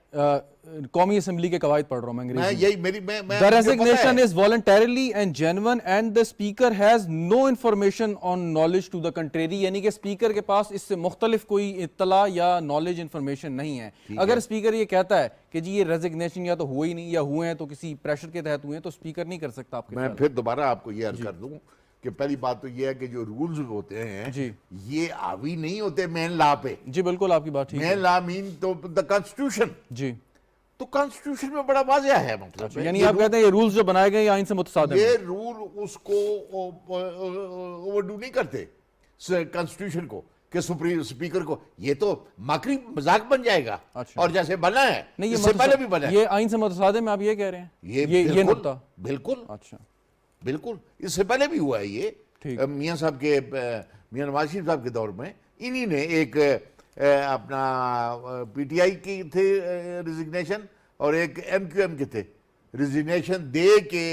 कौमी असेंबली के कवायद पढ़ रहा हूँ मैं अंग्रेजी। यही मेरी the resignation is voluntarily and genuine and the speaker has no information on knowledge to the contrary, यानी कि स्पीकर के पास इससे मुख्तलिफ कोई इत्तला या नॉलेज इन्फॉर्मेशन नहीं है। अगर स्पीकर ये कहता है कि जी ये रेजिग्नेशन या तो हुए ही नहीं या हुए हैं तो किसी प्रेशर के तहत हुए हैं, तो स्पीकर नहीं कर सकता आपके। मैं फिर दोबारा आपको ये अर्ज कर दूं कि पहली बात तो ये है कि जो रूल्स होते हैं जी, ये हावी नहीं होते मेन लॉ पे। जी बिल्कुल आपकी बात ठीक है। मेन लॉ मीन तो द कॉन्स्टिट्यूशन। जी, तो कॉन्स्टिट्यूशन में बड़ा वाज़ेह है, मतलब यानी आप कहते हैं ये रूल्स जो बनाए गए आइन से मुतसादिम ये रूल उसको ओवरडू नहीं करते कॉन्स्टिट्यूशन को कि स्पीकर को, ये तो माकरी मजाक बन जाएगा। अच्छा। और जैसे बना है नहीं, इससे पहले भी बना है, ये आइन से मुतसादिम आप ये कह रहे हैं? ये नुक्ता बिल्कुल। अच्छा, बिल्कुल, इससे पहले भी हुआ है ये। मियां साहब के, मियां नवाज शरीफ साहब के दौर में इन्हीं ने एक अपना पीटीआई की थे रिजिग्नेशन और एक एमक्यूएम के थे रिजिग्नेशन दे के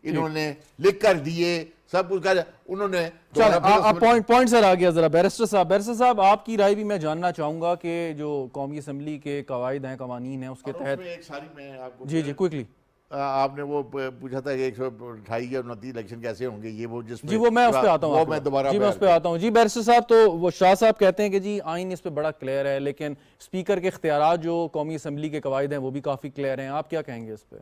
इन्होंने लिख कर दिए सब कुछ कर उन्होंने। पॉइंट सर आ गया जरा। बैरिस्टर साहब आपकी राय भी मैं जानना चाहूंगा कि जो कौमी असम्बली के कवायद हैं, कवानीन हैं, उसके तहत एक सारी मैं आपको जी क्विकली आपने वो पूछा था कि 128 या 29 इलेक्शन कैसे होंगे, ये वो जिस जी वो मैं उस पे आता हूँ, मैं दोबारा जी मैं उस पे आता हूँ। जी बैरिस्टर साहब, तो वो शाह साहब कहते हैं कि जी आइन इस पे बड़ा क्लियर है, लेकिन स्पीकर के इख्तियारात जो कौमी असम्बली के कवायद हैं वो भी काफी क्लियर हैं, आप क्या कहेंगे इस पे?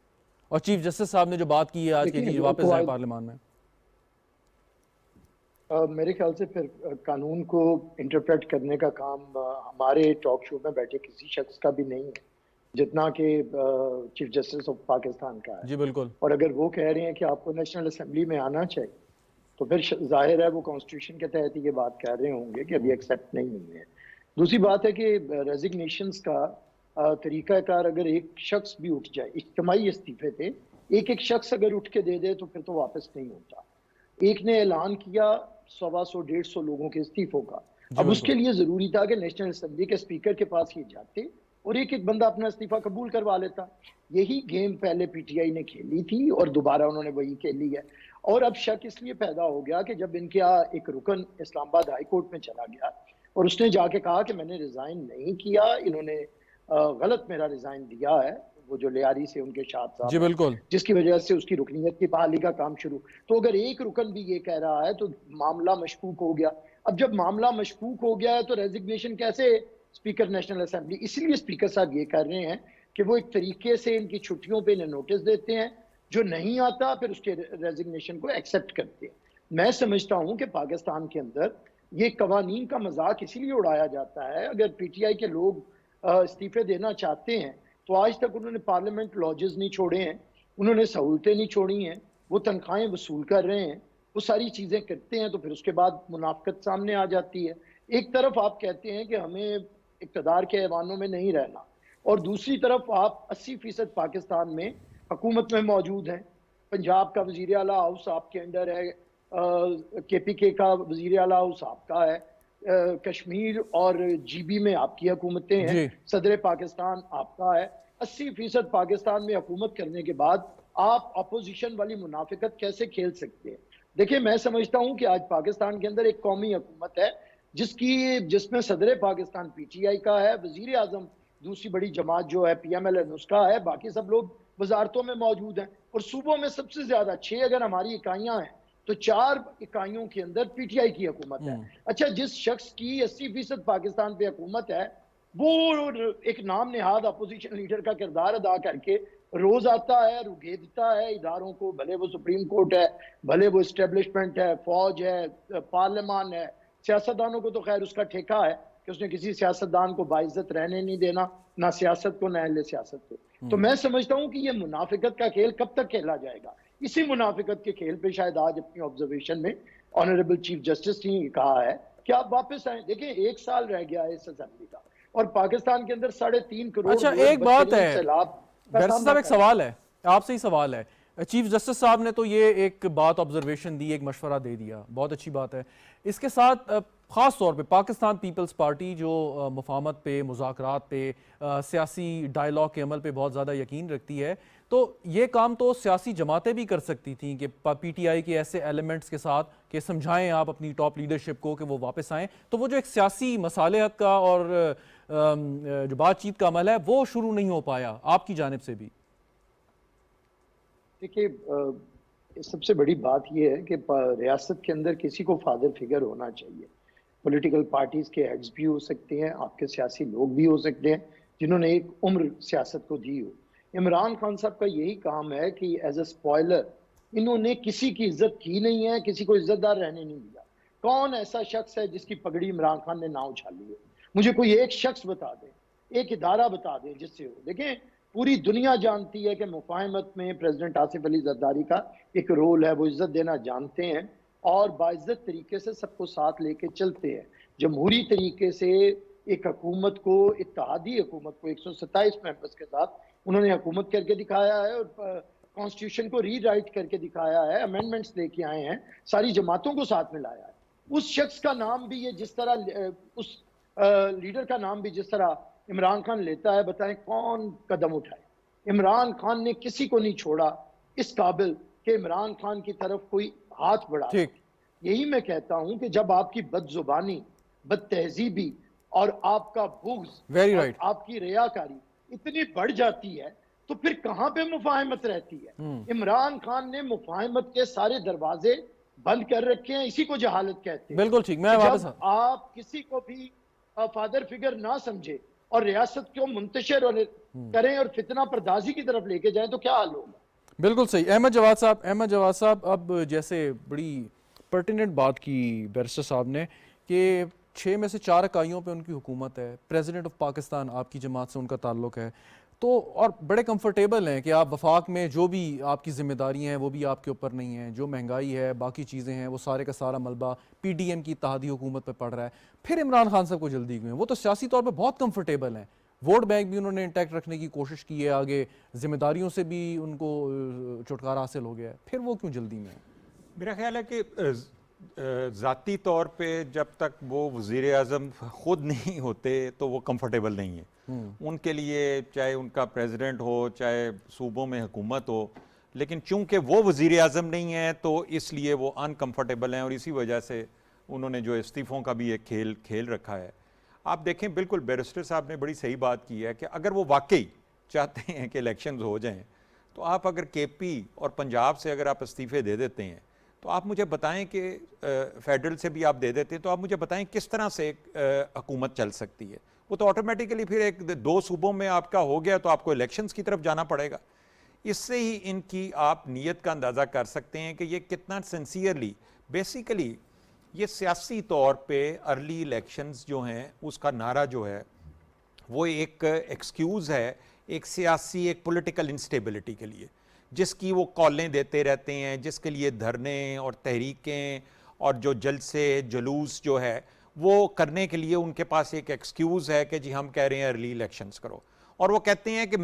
और चीफ जस्टिस साहब ने जो बात की है आज के जी वापस जाए पार्लियामान में, मेरे ख्याल से फिर कानून को इंटरप्रेट करने का काम हमारे टॉक शो में बैठे किसी शख्स का भी नहीं है। जितना कि चीफ जस्टिस ऑफ पाकिस्तान का है। जी बिल्कुल। और अगर वो कह रहे हैं कि आपको नेशनल असेंबली में आना चाहिए, तो फिर जाहिर है वो कॉन्स्टिट्यूशन के तहत ये बात कह रहे होंगे कि अभी एक्सेप्ट नहीं हुई है। दूसरी बात है कि रेजिग्नेशंस का तरीक़ाकार, अगर एक शख्स भी उठ जाए, इज्तिमाई इस्तीफे थे, एक शख्स अगर उठ के दे दे तो फिर तो वापस नहीं होता। एक ने ऐलान किया 100-150 लोगों के इस्तीफों का। अब उसके लिए जरूरी था कि नेशनल असेंबली के स्पीकर के पास ये जाते और एक बंदा अपना इस्तीफा कबूल करवा लेता। यही गेम पहले पीटीआई ने खेली थी और दोबारा उन्होंने वही खेली है। और अब शक इसलिए पैदा हो गया कि जब इनके यहाँ एक रुकन इस्लामाबाद हाई कोर्ट में चला गया और उसने जाके कहा कि मैंने रिजाइन नहीं किया, इन्होंने गलत मेरा रिजाइन दिया है, वो जो लियारी से उनके शाह साहब, जी बिल्कुल, जिसकी वजह से उसकी रुकनीत की बहाली का काम शुरू। तो अगर एक रुकन भी ये कह रहा है तो मामला मशकूक हो गया। अब जब मामला मशकूक हो गया है तो रेजिग्नेशन कैसे स्पीकर नेशनल असेंबली? इसलिए स्पीकर साहब ये कर रहे हैं कि वो एक तरीके से इनकी छुट्टियों पे इन्हें नोटिस देते हैं, जो नहीं आता फिर उसके रेजिग्नेशन को एक्सेप्ट करते हैं। मैं समझता हूं कि पाकिस्तान के अंदर ये कवानीन का मजाक इसीलिए उड़ाया जाता है। अगर पीटीआई के लोग इस्तीफे देना चाहते हैं तो आज तक उन्होंने पार्लियामेंट लॉजेस नहीं छोड़े हैं, उन्होंने सहूलतें नहीं छोड़ी हैं, वो तनख्वाहें वसूल कर रहे हैं, वो सारी चीज़ें करते हैं, तो फिर उसके बाद मुनाफकत सामने आ जाती है। एक तरफ आप कहते हैं कि हमें इक़्तिदार के ऐवानों में नहीं रहना, और दूसरी तरफ आप 80% पाकिस्तान में हुकूमत में मौजूद हैं। पंजाब का वज़ीर आला हाउस आपके अंडर है, KPK का वज़ीर आला हाउस आपका है, कश्मीर और GB में आपकी हुकूमतें हैं, सदर पाकिस्तान आपका है। 80% पाकिस्तान में हुकूमत करने के बाद आप अपोजिशन वाली मुनाफिकत कैसे खेल सकते हैं? देखिए, मैं समझता हूं कि आज पाकिस्तान के अंदर एक कौमी हुकूमत है जिसमें सदर पाकिस्तान PTI का है, वजीर आजम दूसरी बड़ी जमात जो है PMLN उसका है, बाकी सब लोग वजारतों में मौजूद हैं, और सूबों में सबसे ज्यादा 6 अगर हमारी इकाइयां हैं तो 4 इकाइयों के अंदर PTI की हुकूमत है। अच्छा, जिस शख्स की 80% पाकिस्तान पे हुकूमत है, वो एक नाम नेहाद अपोजिशन लीडर का किरदार अदा करके रोज आता है, रुगेदता है इदारों को, भले वो सुप्रीम कोर्ट है, भले वो इस्टेब्लिशमेंट है, फौज है, पार्लियामान है। सियासतदानों को तो खैर उसका ठेका है कि उसने किसी सियासतदान को बाइज्जत रहने नहीं देना, ना सियासत को, ना अहले सियासत को। तो मैं समझता हूँ कि ये मुनाफिकत का खेल कब तक खेला जाएगा? इसी मुनाफिकत के खेल पे शायद आज अपनी ऑब्जर्वेशन में ऑनरेबल चीफ जस्टिस ने कहा है कि आप वापस आए। देखिए, 1 साल रह गया है इस असेंबली का, और पाकिस्तान के अंदर 3.5 करोड़। अच्छा, एक बात है बैरिस्टर साहब, एक सवाल है आपसे ही सवाल है। चीफ जस्टिस साहब ने तो ये एक बात ऑब्जर्वेशन दी, एक मशवरा दे दिया, बहुत अच्छी बात है। इसके साथ ख़ास तौर पे पाकिस्तान पीपल्स पार्टी जो मुफाहमत पे, मुज़ाकरात पे, सियासी डायलॉग के अमल पे बहुत ज़्यादा यकीन रखती है, तो ये काम तो सियासी जमातें भी कर सकती थी कि PTI के ऐसे एलिमेंट्स के साथ कि समझाएं आप अपनी टॉप लीडरशिप को कि वो वापस आएँ, तो वो जो एक सियासी मसालेहत का और जो बातचीत का अमल है वो शुरू नहीं हो पाया आपकी जानिब से भी। देखिए, सबसे बड़ी बात यह है कि रियासत के अंदर किसी को फादर फिगर होना चाहिए। पॉलिटिकल पार्टीज के हेड्स भी हो सकते हैं, आपके सियासी लोग भी हो सकते हैं जिन्होंने एक उम्र सियासत को दी हो। इमरान खान साहब का यही काम है कि एज ए स्पॉइलर इन्होंने किसी की इज्जत की नहीं है, किसी को इज्जतदार रहने नहीं दिया। कौन ऐसा शख्स है जिसकी पगड़ी इमरान खान ने ना उछाली है? मुझे कोई एक शख्स बता दे, एक इदारा बता दें जिससे हो। देखें, पूरी दुनिया जानती है कि मुफाहमत में प्रेसिडेंट आसिफ अली जरदारी का एक रोल है, वो इज्जत देना जानते हैं और बाइज्जत तरीके से सबको साथ लेके चलते हैं। जमहूरी तरीके से एक हुकूमत को, इत्तेहादी हुकूमत को 127 मेंबर्स के साथ उन्होंने हुकूमत करके दिखाया है और कॉन्स्टिट्यूशन को रीराइट करके दिखाया है, अमेंडमेंट्स लेके आए हैं, सारी जमातों को साथ में लाया है। उस शख्स का नाम भी ये जिस तरह, उस लीडर का नाम भी जिस तरह इमरान खान लेता है, बताएं कौन कदम उठाए? इमरान खान ने किसी को नहीं छोड़ा इस काबिल कि इमरान खान की तरफ कोई हाथ बढ़ा। यही मैं कहता हूं कि जब आपकी बदजुबानी, बदतहजीबी और आपका बुग़्ज़, आपकी रियाकारी इतनी बढ़ जाती है तो फिर कहां पे मुफाहमत रहती है? इमरान खान ने मुफाहमत के सारे दरवाजे बंद कर रखे हैं, इसी को जहालत कहते हैं। बिल्कुल ठीक। मैं वापस, आप किसी को भी फादर फिगर ना समझे और रियासत को मुंतशिर करें और फितना पर्दाजी की तरफ लेके जाएं तो क्या हाल होगा? बिल्कुल सही। अहमद जवाद साहब, अब जैसे बड़ी पर्टिनेंट बात की बैरिस्टर साहब ने कि 6 में से 4 इकाइयों पे उनकी हुकूमत है, प्रेसिडेंट ऑफ पाकिस्तान आपकी जमात से उनका ताल्लुक है, तो और बड़े कंफर्टेबल हैं कि आप वफाक में जो भी आपकी जिम्मेदारियां हैं वो भी आपके ऊपर नहीं हैं, जो महंगाई है बाकी चीज़ें हैं वो सारे का सारा मलबा पीडीएम की इत्तेहादी हुकूमत पर पड़ रहा है। फिर इमरान खान साहब को जल्दी क्यों है? वो तो सियासी तौर पर बहुत कंफर्टेबल हैं, वोट बैंक भी उन्होंने इंटैक्ट रखने की कोशिश की है, आगे जिम्मेदारियों से भी उनको छुटकारा हासिल हो गया है, फिर वो क्यों जल्दी में है? मेरा ख्याल है कि ज़ाती तौर पे जब तक वो वज़ीर आज़म ख़ुद नहीं होते तो वो कंफर्टेबल नहीं है। उनके लिए चाहे उनका प्रेसिडेंट हो चाहे सूबों में हुकूमत हो, लेकिन चूंकि वो वज़ीर आज़म नहीं है तो इसलिए वो अनकंफर्टेबल हैं और इसी वजह से उन्होंने जो इस्तीफ़ों का भी एक खेल रखा है। आप देखें, बिल्कुल बैरिस्टर साहब ने बड़ी सही बात की है कि अगर वो वाकई चाहते हैं कि इलेक्शंस हो जाएं तो आप अगर केपी और पंजाब से अगर आप इस्तीफ़े दे देते हैं तो आप मुझे बताएं कि फेडरल से भी आप दे देते हैं तो आप मुझे बताएं किस तरह से हुकूमत चल सकती है। वो तो ऑटोमेटिकली फिर एक दो सूबों में आपका हो गया तो आपको इलेक्शंस की तरफ जाना पड़ेगा। इससे ही इनकी आप नीयत का अंदाज़ा कर सकते हैं कि ये कितना सिंसियरली, बेसिकली ये सियासी तौर पे अर्ली इलेक्शंस जो हैं उसका नारा जो है वो एक एक्सक्यूज़ है एक सियासी एक पॉलिटिकल इंस्टेबिलिटी के लिए, जिसकी वो कॉलें देते रहते हैं, जिसके लिए धरने और तहरीकें और जो जलसे जुलूस जो है वो करने के लिए उनके पास एक एक्सक्यूज़ है कि जी हम कह रहे हैं अर्ली इलेक्शंस करो। और वो कहते हैं कि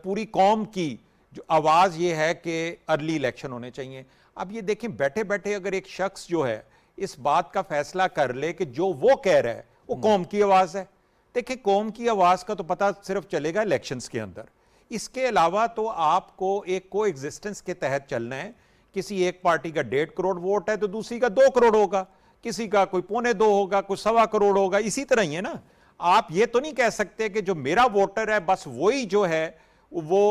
पूरी कौम की जो आवाज़ ये है कि अर्ली इलेक्शन होने चाहिए। अब ये देखें, बैठे बैठे अगर एक शख्स जो है इस बात का फैसला कर ले कि जो वो कह रहा है वो कौम की आवाज़ है, देखिए कौम की आवाज़ का तो पता सिर्फ चलेगा इलेक्शंस के अंदर। इसके अलावा तो आपको एक को एग्जिस्टेंस के तहत चलना है। किसी एक पार्टी का 1.5 करोड़ वोट है तो दूसरी का 2 करोड़ होगा, किसी का कोई 2.25 होगा, कोई 1.25 करोड़ होगा, इसी तरह ही है ना। आप ये तो नहीं कह सकते कि जो मेरा वोटर है बस वही जो है वो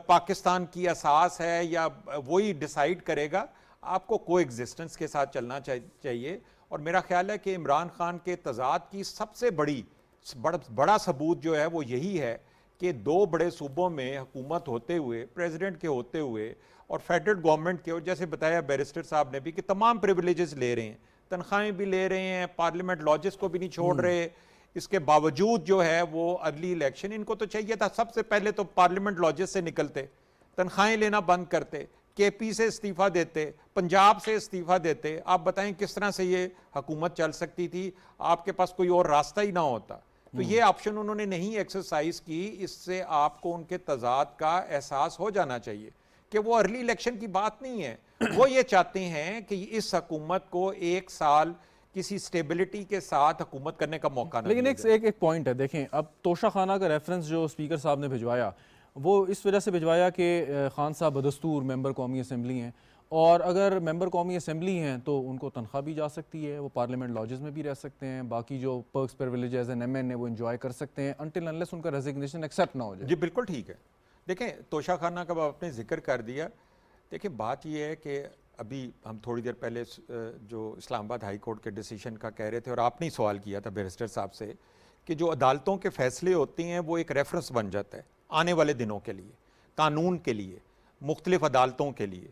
पाकिस्तान की असास है या वही डिसाइड करेगा। आपको को एग्जिस्टेंस के साथ चलना चाहिए। और मेरा ख्याल है कि इमरान खान के तजाद की सबसे बड़ा सबूत जो है वो यही है कि दो बड़े सूबों में हुकूमत होते हुए, प्रेसिडेंट के होते हुए और फेडरल गवर्नमेंट के, और जैसे बताया बैरिस्टर साहब ने भी कि तमाम प्रिविलेजेस ले रहे हैं, तनख्वाहें भी ले रहे हैं, पार्लियामेंट लॉजेस को भी नहीं छोड़ रहे। इसके बावजूद जो है वो अर्ली इलेक्शन, इनको तो चाहिए था सबसे पहले तो पार्लियामेंट लॉजेस से निकलते, तनख्वाहें लेना बंद करते, केपी से इस्तीफा देते, पंजाब से इस्तीफा देते। आप बताएं किस तरह से ये हुकूमत चल सकती थी, आपके पास कोई और रास्ता ही ना होता। तो ये ऑप्शन उन्होंने नहीं एक्सरसाइज की। इससे आपको उनके तजाद का एहसास हो जाना चाहिए कि वो अर्ली इलेक्शन की बात नहीं है। वो ये चाहते हैं कि इस हुकूमत को 1 साल किसी स्टेबिलिटी के साथ हुकूमत करने का मौका ना। लेकिन एक पॉइंट है, देखें अब तोशा खाना का रेफरेंस जो स्पीकर साहब ने भिजवाया वो इस वजह से भिजवाया कि खान साहब बदस्तूर मेंबर कौमी असम्बली हैं, और अगर मेंबर कौमी असम्बली हैं तो उनको तनख्वाह भी जा सकती है, वो पार्लियामेंट लॉजेस में भी रह सकते हैं, बाकी जो पर्क्स प्रिविलेजेस एंड एमएन है वो एंजॉय कर सकते हैं अनटिल अनलेस उनका रेजिग्नेशन एक्सेप्ट ना हो जाए। जी बिल्कुल ठीक है। देखें, तोशा खाना का आपने जिक्र कर दिया। देखिए बात यह है कि अभी हम थोड़ी देर पहले जो इस्लामाबाद हाई कोर्ट के डिसीजन का कह रहे थे और आपने सवाल किया था बैरिस्टर साहब से कि जो अदालतों के फैसले होते हैं वो एक रेफरेंस बन जाता है आने वाले दिनों के लिए, कानून के लिए, मुख्तलिफ अदालतों के लिए।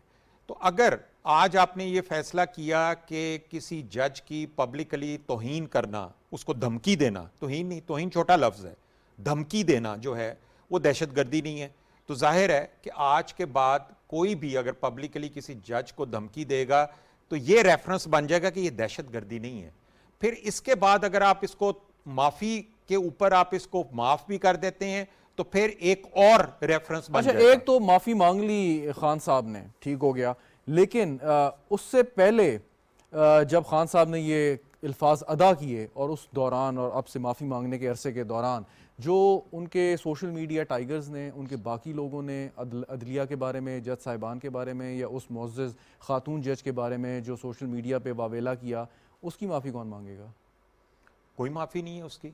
तो अगर आज आपने ये फैसला किया कि किसी जज की पब्लिकली तौहीन करना, उसको धमकी देना, तौहीन नहीं, तौहीन छोटा लफ्ज़ है, धमकी देना जो है वो दहशतगर्दी नहीं है, तो जाहिर है कि आज के बाद कोई भी अगर पब्लिकली किसी जज को धमकी देगा तो ये रेफरेंस बन जाएगा कि ये दहशतगर्दी नहीं है। फिर इसके बाद अगर आप इसको माफ़ी के ऊपर आप इसको माफ़ भी कर देते हैं तो फिर एक और रेफरेंस बन जाएगा। एक तो माफ़ी मांग ली खान साहब ने, ठीक हो गया, लेकिन उससे पहले जब खान साहब ने ये अल्फाज अदा किए और उस दौरान और अब से माफ़ी मांगने के अरसे के दौरान जो उनके सोशल मीडिया टाइगर्स ने, उनके बाकी लोगों ने अदलिया के बारे में, जज साहिबान के बारे में या उस मुअज़्ज़ज़ खातून जज के बारे में जो सोशल मीडिया पे वावेला किया, उसकी माफ़ी कौन मांगेगा? कोई माफ़ी नहीं है उसकी।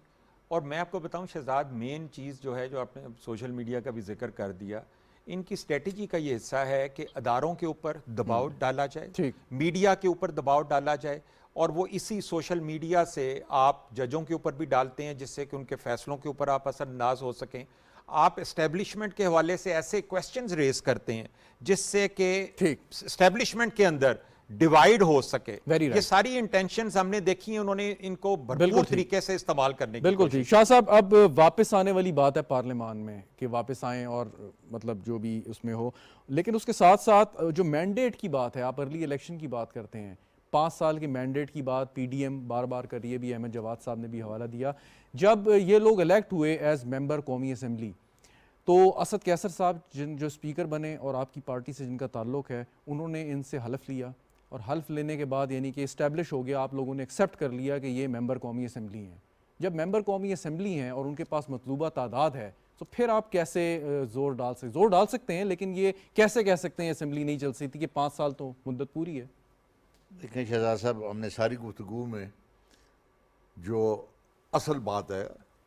और मैं आपको बताऊं शहजाद, मेन चीज़ जो है, जो आपने सोशल मीडिया का भी जिक्र कर दिया, इनकी स्ट्रेटजी का ये हिस्सा है कि अदारों के ऊपर दबाव डाला जाए, मीडिया के ऊपर दबाव डाला जाए, और वो इसी सोशल मीडिया से आप जजों के ऊपर भी डालते हैं जिससे कि उनके फैसलों के ऊपर आप असरअंदाज हो सकें। आप एस्टेब्लिशमेंट के हवाले से ऐसे क्वेश्चंस रेज करते हैं जिससे कि एस्टेब्लिशमेंट के अंदर डिवाइड हो सके। Very ये right. सारी इंटेंशंस हमने देखी हैं, उन्होंने इनको भरपूर तरीके से इस्तेमाल करने की बिल्कुल कोशिश ठीक। शाह साहब, अब वापस आने वाली बात है पार्लियामान में कि वापस आएं और मतलब जो भी उसमें हो, लेकिन उसके साथ साथ जो मैंडेट की बात है, आप अर्ली इलेक्शन की बात करते हैं, 5 साल के मैंडेट की बात पीडीएम बार बार कर रही है, भी अहमद जवाद साहब ने भी हवाला दिया। जब ये लोग इलेक्ट हुए एज मेंबर कौमी असम्बली, तो असद कैसर साहब जो स्पीकर बने और आपकी पार्टी से जिनका ताल्लुक है, उन्होंने इनसे हल्फ लिया और हल्फ लेने के बाद यानी कि इस्टेब्लिश हो गया, आप लोगों ने एक्सेप्ट कर लिया कि ये मेंबर कौमी असम्बली हैं। जब मेंबर कौमी असम्बली हैं और उनके पास मतलूबा तादाद है, तो फिर आप कैसे जोर डाल सकते हैं, लेकिन ये कैसे कह सकते हैं असम्बली नहीं चल सकती कि 5 साल तो मुद्दत पूरी है। देखें शहजाद साहब, हमने सारी गुफ्तगू में जो असल बात है,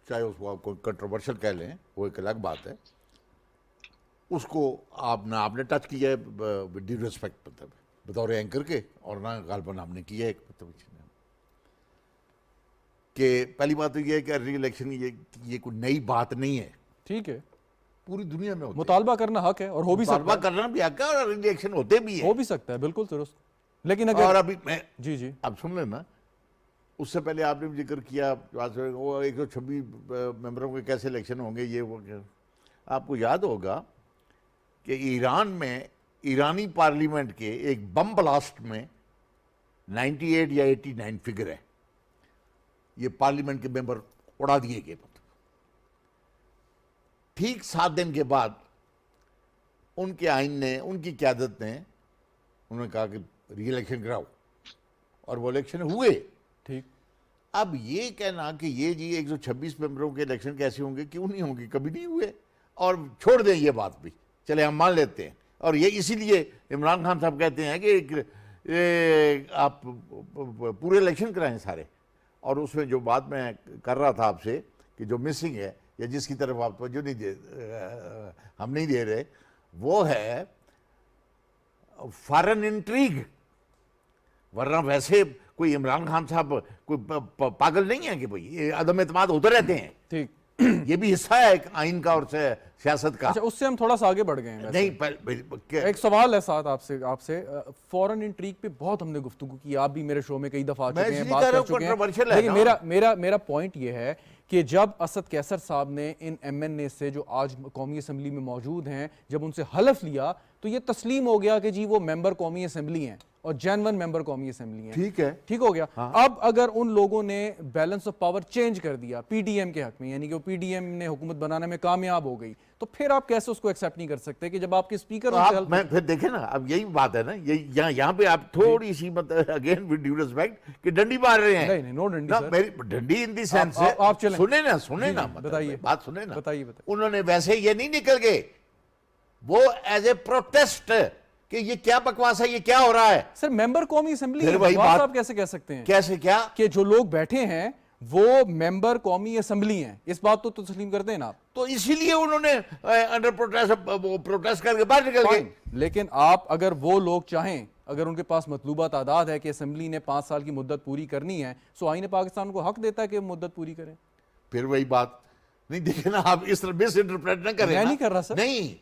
चाहे उसको आप कोई कंट्रोवर्शियल कह लें, वो एक अलग बात है, उसको आपने टच किया है विद ड्यू रिस्पेक्ट, मतलब बतौर एंकर के, और ना गालबन हमने किया है कि पहली बात तो ये है कि अर्ली इलेक्शन ये कोई नई बात नहीं है, ठीक है, पूरी दुनिया में मुतालबा करना हक है और हो भी सकता है, मुतालबा करना भी हक है और अर्ली इलेक्शन होते भी है, हो भी सकता है, बिल्कुल दुरुस्त। लेकिन अगर और अभी मैं जी अब सुन लेना, उससे पहले आपने भी जिक्र किया वो 126 मेंबरों के कैसे इलेक्शन होंगे, ये वो आपको याद होगा कि ईरान में ईरानी पार्लियामेंट के एक बम ब्लास्ट में 98 या 89 फिगर है, ये पार्लियामेंट के मेंबर उड़ा दिए गए। ठीक 7 दिन के बाद उनके आइन ने, उनकी क़यादत ने, उन्होंने कहा कि री इलेक्शन कराओ, और वो इलेक्शन हुए। ठीक, अब ये कहना कि ये जी 126 मेंबरों के इलेक्शन कैसे होंगे, क्यों नहीं होंगे, कभी नहीं हुए, और छोड़ दें ये बात भी, चले हम मान लेते हैं। और ये इसीलिए इमरान खान साहब कहते हैं कि आप पूरे इलेक्शन कराएं सारे। और उसमें जो बात मैं कर रहा था आपसे कि जो मिसिंग है या जिसकी तरफ आप तवज्जो नहीं दे, हम नहीं दे रहे, वो है फॉरेन इंट्रीग। वरना वैसे कोई इमरान खान साहब कोई पागल नहीं है कि भाई ये अदम एतमाद होते रहते हैं, ठीक, ये भी हिस्सा है एक आइन का और सियासत का। अच्छा, उससे हम थोड़ा सा आगे बढ़ गए हैं वैसे। नहीं, एक सवाल है साथ आपसे फॉरेन इंट्रीग पे बहुत हमने गुफ्तगू की, आप भी मेरे शो में कई दफा आ चुके हैं, बात कर चुके हैं, लेकिन मेरा पॉइंट ये है कि जब असद कैसर साहब ने इन एमएनए से जो आज कौमी असम्बली में मौजूद हैं, जब उनसे हलफ लिया, तो ये तस्लीम हो गया कि जी वो मेंबर कौमी असम्बली हैं और जेन्युइन मेंबर कौमी असम्बली हैं। ठीक है, ठीक हो गया। हाँ। अब अगर उन लोगों ने बैलेंस ऑफ पावर चेंज कर दिया पीडीएम के हक में, यानी कि वो पीडीएम ने हुकूमत बनाने में कामयाब हो गई, तो फिर आप कैसे उसको एक्सेप्ट नहीं कर सकते कि जब आपके स्पीकर तो मैं फिर देखे ना, अब यही बात है ना, यहाँ पे आप थोड़ी see again with due respect कि डंडी मार रहे हैं। नहीं, नो डंडी सर, मेरी डंडी इन दी सेंस है, आप चलें, सुने ना बताइए, बात सुने ना, बताइए। उन्होंने वैसे ये नहीं निकल गए, वो एज ए प्रोटेस्ट कि ये क्या बकवास है, ये क्या हो रहा है। सर मेंबर कौमी असेंबली फिर वही बात आप कैसे कह सकते हैं, कैसे क्या कि जो लोग बैठे हैं वो मेंबर कौमी असेंबली हैं, इस बात तो तस्लीम करते हैं ना आप। तो इसीलिए उन्होंने अंडर प्रोटेस्ट करके बाहर निकल गए। लेकिन आप अगर वो लोग चाहें, अगर उनके पास मतलूबा तादाद है कि असेंबली ने 5 साल की मुद्दत पूरी करनी है, सो आईन पाकिस्तान को हक देता है कि मुद्दत पूरी करें। फिर वही बात नहीं, देखे ना आप इस तरह मिस इंटरप्रेट ना करें। मैं नहीं कर रहा सर। नहीं,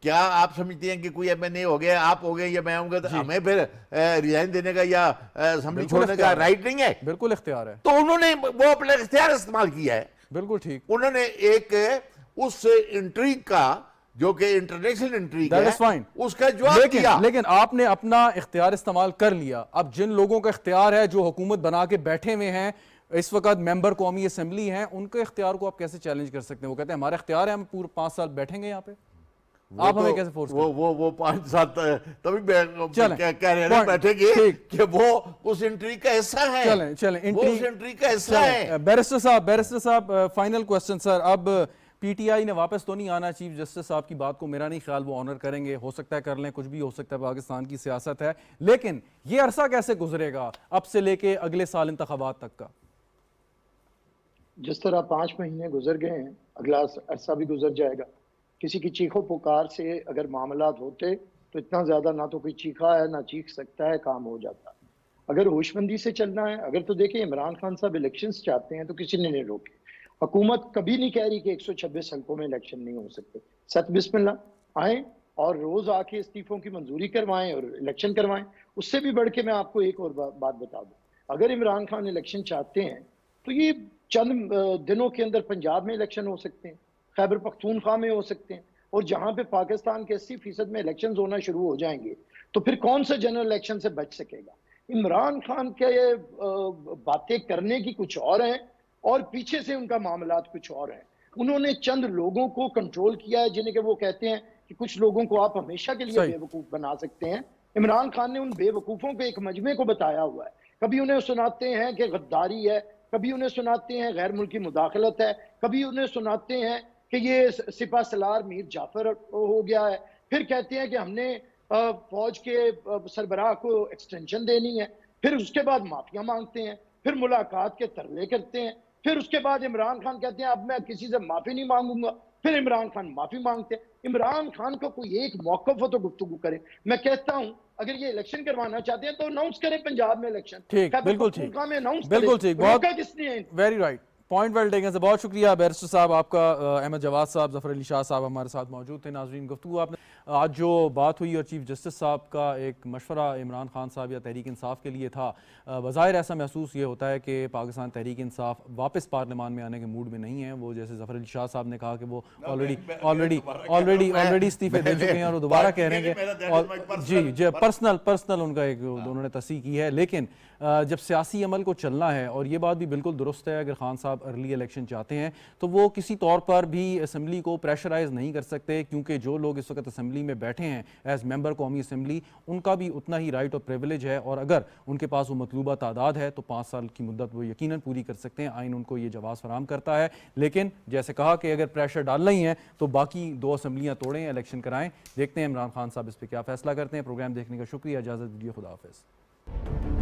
क्या आप समझते हैं कि कोई एमएनए हो गया, आप हो गए या मैं होऊंगा, तो हमें फिर रिजाइन देने का या असेंबली छोड़ने का राइट नहीं है? बिल्कुल इख्तियार है। तो उन्होंने वो अपना इख्तियार इस्तेमाल किया है। बिल्कुल ठीक, उन्होंने एक उस इंट्रीग का जो कि इंटरनेशनल इंट्रीग है, उसका जवाब दिया। लेकिन आपने अपना इख्तियार इस्तेमाल कर लिया। अब जिन लोगों का इख्तियार है जो हुकूमत बना के बैठे हुए हैं, इस वक्त मेंबर कौमी असेंबली हैं, उनके इख्तियार को आप कैसे चैलेंज कर सकते हैं? वो कहते हैं हमारा इख्तियार है, हम पूरे 5 साल बैठेंगे यहाँ पे, आप हमें कैसे फोर्स वो 5-7 तभी कह रहे हैं बैठेंगे कि वो उस इंट्रीग का हिस्सा है। चलें इंट्रीग का हिस्सा है। बैरिस्टर साहब, फाइनल क्वेश्चन सर। अब पीटीआई ने वापस तो नहीं आना, चीफ जस्टिस साहब की बात को मेरा नहीं ख्याल वो ऑनर करेंगे, हो सकता है कर लें, कुछ भी हो सकता है, पाकिस्तान की सियासत है, लेकिन ये अरसा कैसे गुजरेगा अब से लेके अगले साल इंतखाबात तक का? जिस तरह 5 महीने गुजर गए हैं, अगला अरसा भी गुजर जाएगा। किसी की चीखों पुकार से अगर मामलात होते तो इतना ज़्यादा ना तो कोई चीखा है ना चीख सकता है, काम हो जाता। अगर होशमंदी से चलना है, अगर तो देखिए इमरान खान साहब इलेक्शंस चाहते हैं तो किसी ने नहीं रोके। हुकूमत कभी नहीं कह रही कि 126 हल्कों में इलेक्शन नहीं हो सकते। सत बिस्मिल्लाह आए, और रोज आके इस्तीफों की मंजूरी करवाएं और इलेक्शन करवाएं। उससे भी बढ़ के मैं आपको एक और बात बता दूं, अगर इमरान खान इलेक्शन चाहते हैं तो ये चंद दिनों के अंदर पंजाब में इलेक्शन हो सकते हैं, खैबर पख्तूनख्वा में हो सकते हैं, और जहां पे पाकिस्तान के 80% में इलेक्शन होना शुरू हो जाएंगे तो फिर कौन सा जनरल इलेक्शन से बच सकेगा। इमरान खान के बातें करने की कुछ और हैं और पीछे से उनका मामलात कुछ और हैं। उन्होंने चंद लोगों को कंट्रोल किया है जिन्हें कि वो कहते हैं कि कुछ लोगों को आप हमेशा के लिए बेवकूफ बना सकते हैं। इमरान खान ने उन बेवकूफों के एक मजमे को बताया हुआ है। कभी उन्हें सुनाते हैं कि गद्दारी है, कभी उन्हें सुनाते हैं गैर मुल्की मुदाखलत है, कभी उन्हें सुनाते हैं कि ये सिपा सलार मीर जाफर हो गया है, फिर कहते हैं कि हमने फौज के सरबराह को एक्सटेंशन देनी है, फिर उसके बाद माफिया मांगते हैं, फिर मुलाकात के तरले करते हैं, फिर उसके बाद इमरान खान कहते हैं अब मैं किसी से माफी नहीं मांगूंगा, फिर इमरान खान माफी मांगते हैं। इमरान खान को कोई एक मौकफ हो तो गुफ्तगू करें। मैं कहता हूं अगर ये इलेक्शन करवाना चाहते हैं तो अनाउंस करें पंजाब में इलेक्शन। ठीक, बिल्कुल ठीक, बिल्कुल ठीक, बहुत very right, point well taken से बहुत शुक्रिया बैरिस्टर साहब आपका। अहमद जवाद साहब, जफर अली शाह साहब हमारे साथ मौजूद थे। नाजरीन, गुफ्तगू आपने आज जो बात हुई और चीफ जस्टिस साहब का एक मशवरा इमरान खान साहब या तहरीक इंसाफ के लिए था, बज़ाहिर ऐसा महसूस ये होता है कि पाकिस्तान तहरीक इंसाफ वापस पार्लियामान में आने के मूड में नहीं है। वो जैसे जफर अली शाह साहब ने कहा कि वो ऑलरेडी इस्तीफे दे चुके हैं और वो दोबारा कह रहे हैं कि जी पर्सनल उनका एक उन्होंने तस्दीक की है। लेकिन जब सियासी अमल को चलना है, और ये बात भी बिल्कुल दुरुस्त है, अगर खान साहब अर्ली इलेक्शन चाहते हैं तो वो किसी तौर पर भी असम्बली को प्रेशराइज नहीं कर सकते, क्योंकि जो लोग इस वक्त असम्बली में बैठे हैं एज मेंबर कौमी असम्बली, उनका भी उतना ही राइट और प्रिविलेज है, और अगर उनके पास वो मतलूबा तादाद है तो 5 साल की मुद्दत वो यकीनन पूरी कर सकते हैं। आइन उनको ये जवाब फराम करता है। लेकिन जैसे कहा कि अगर प्रेशर डालना ही है तो बाकी 2 असम्बलियाँ तोड़ें, इलेक्शन कराएं। देखते हैं इमरान खान साहब इस पर क्या फैसला करते हैं। प्रोग्राम देखने का शुक्रिया, इजाज़त दीजिए, खुदा हाफिज़।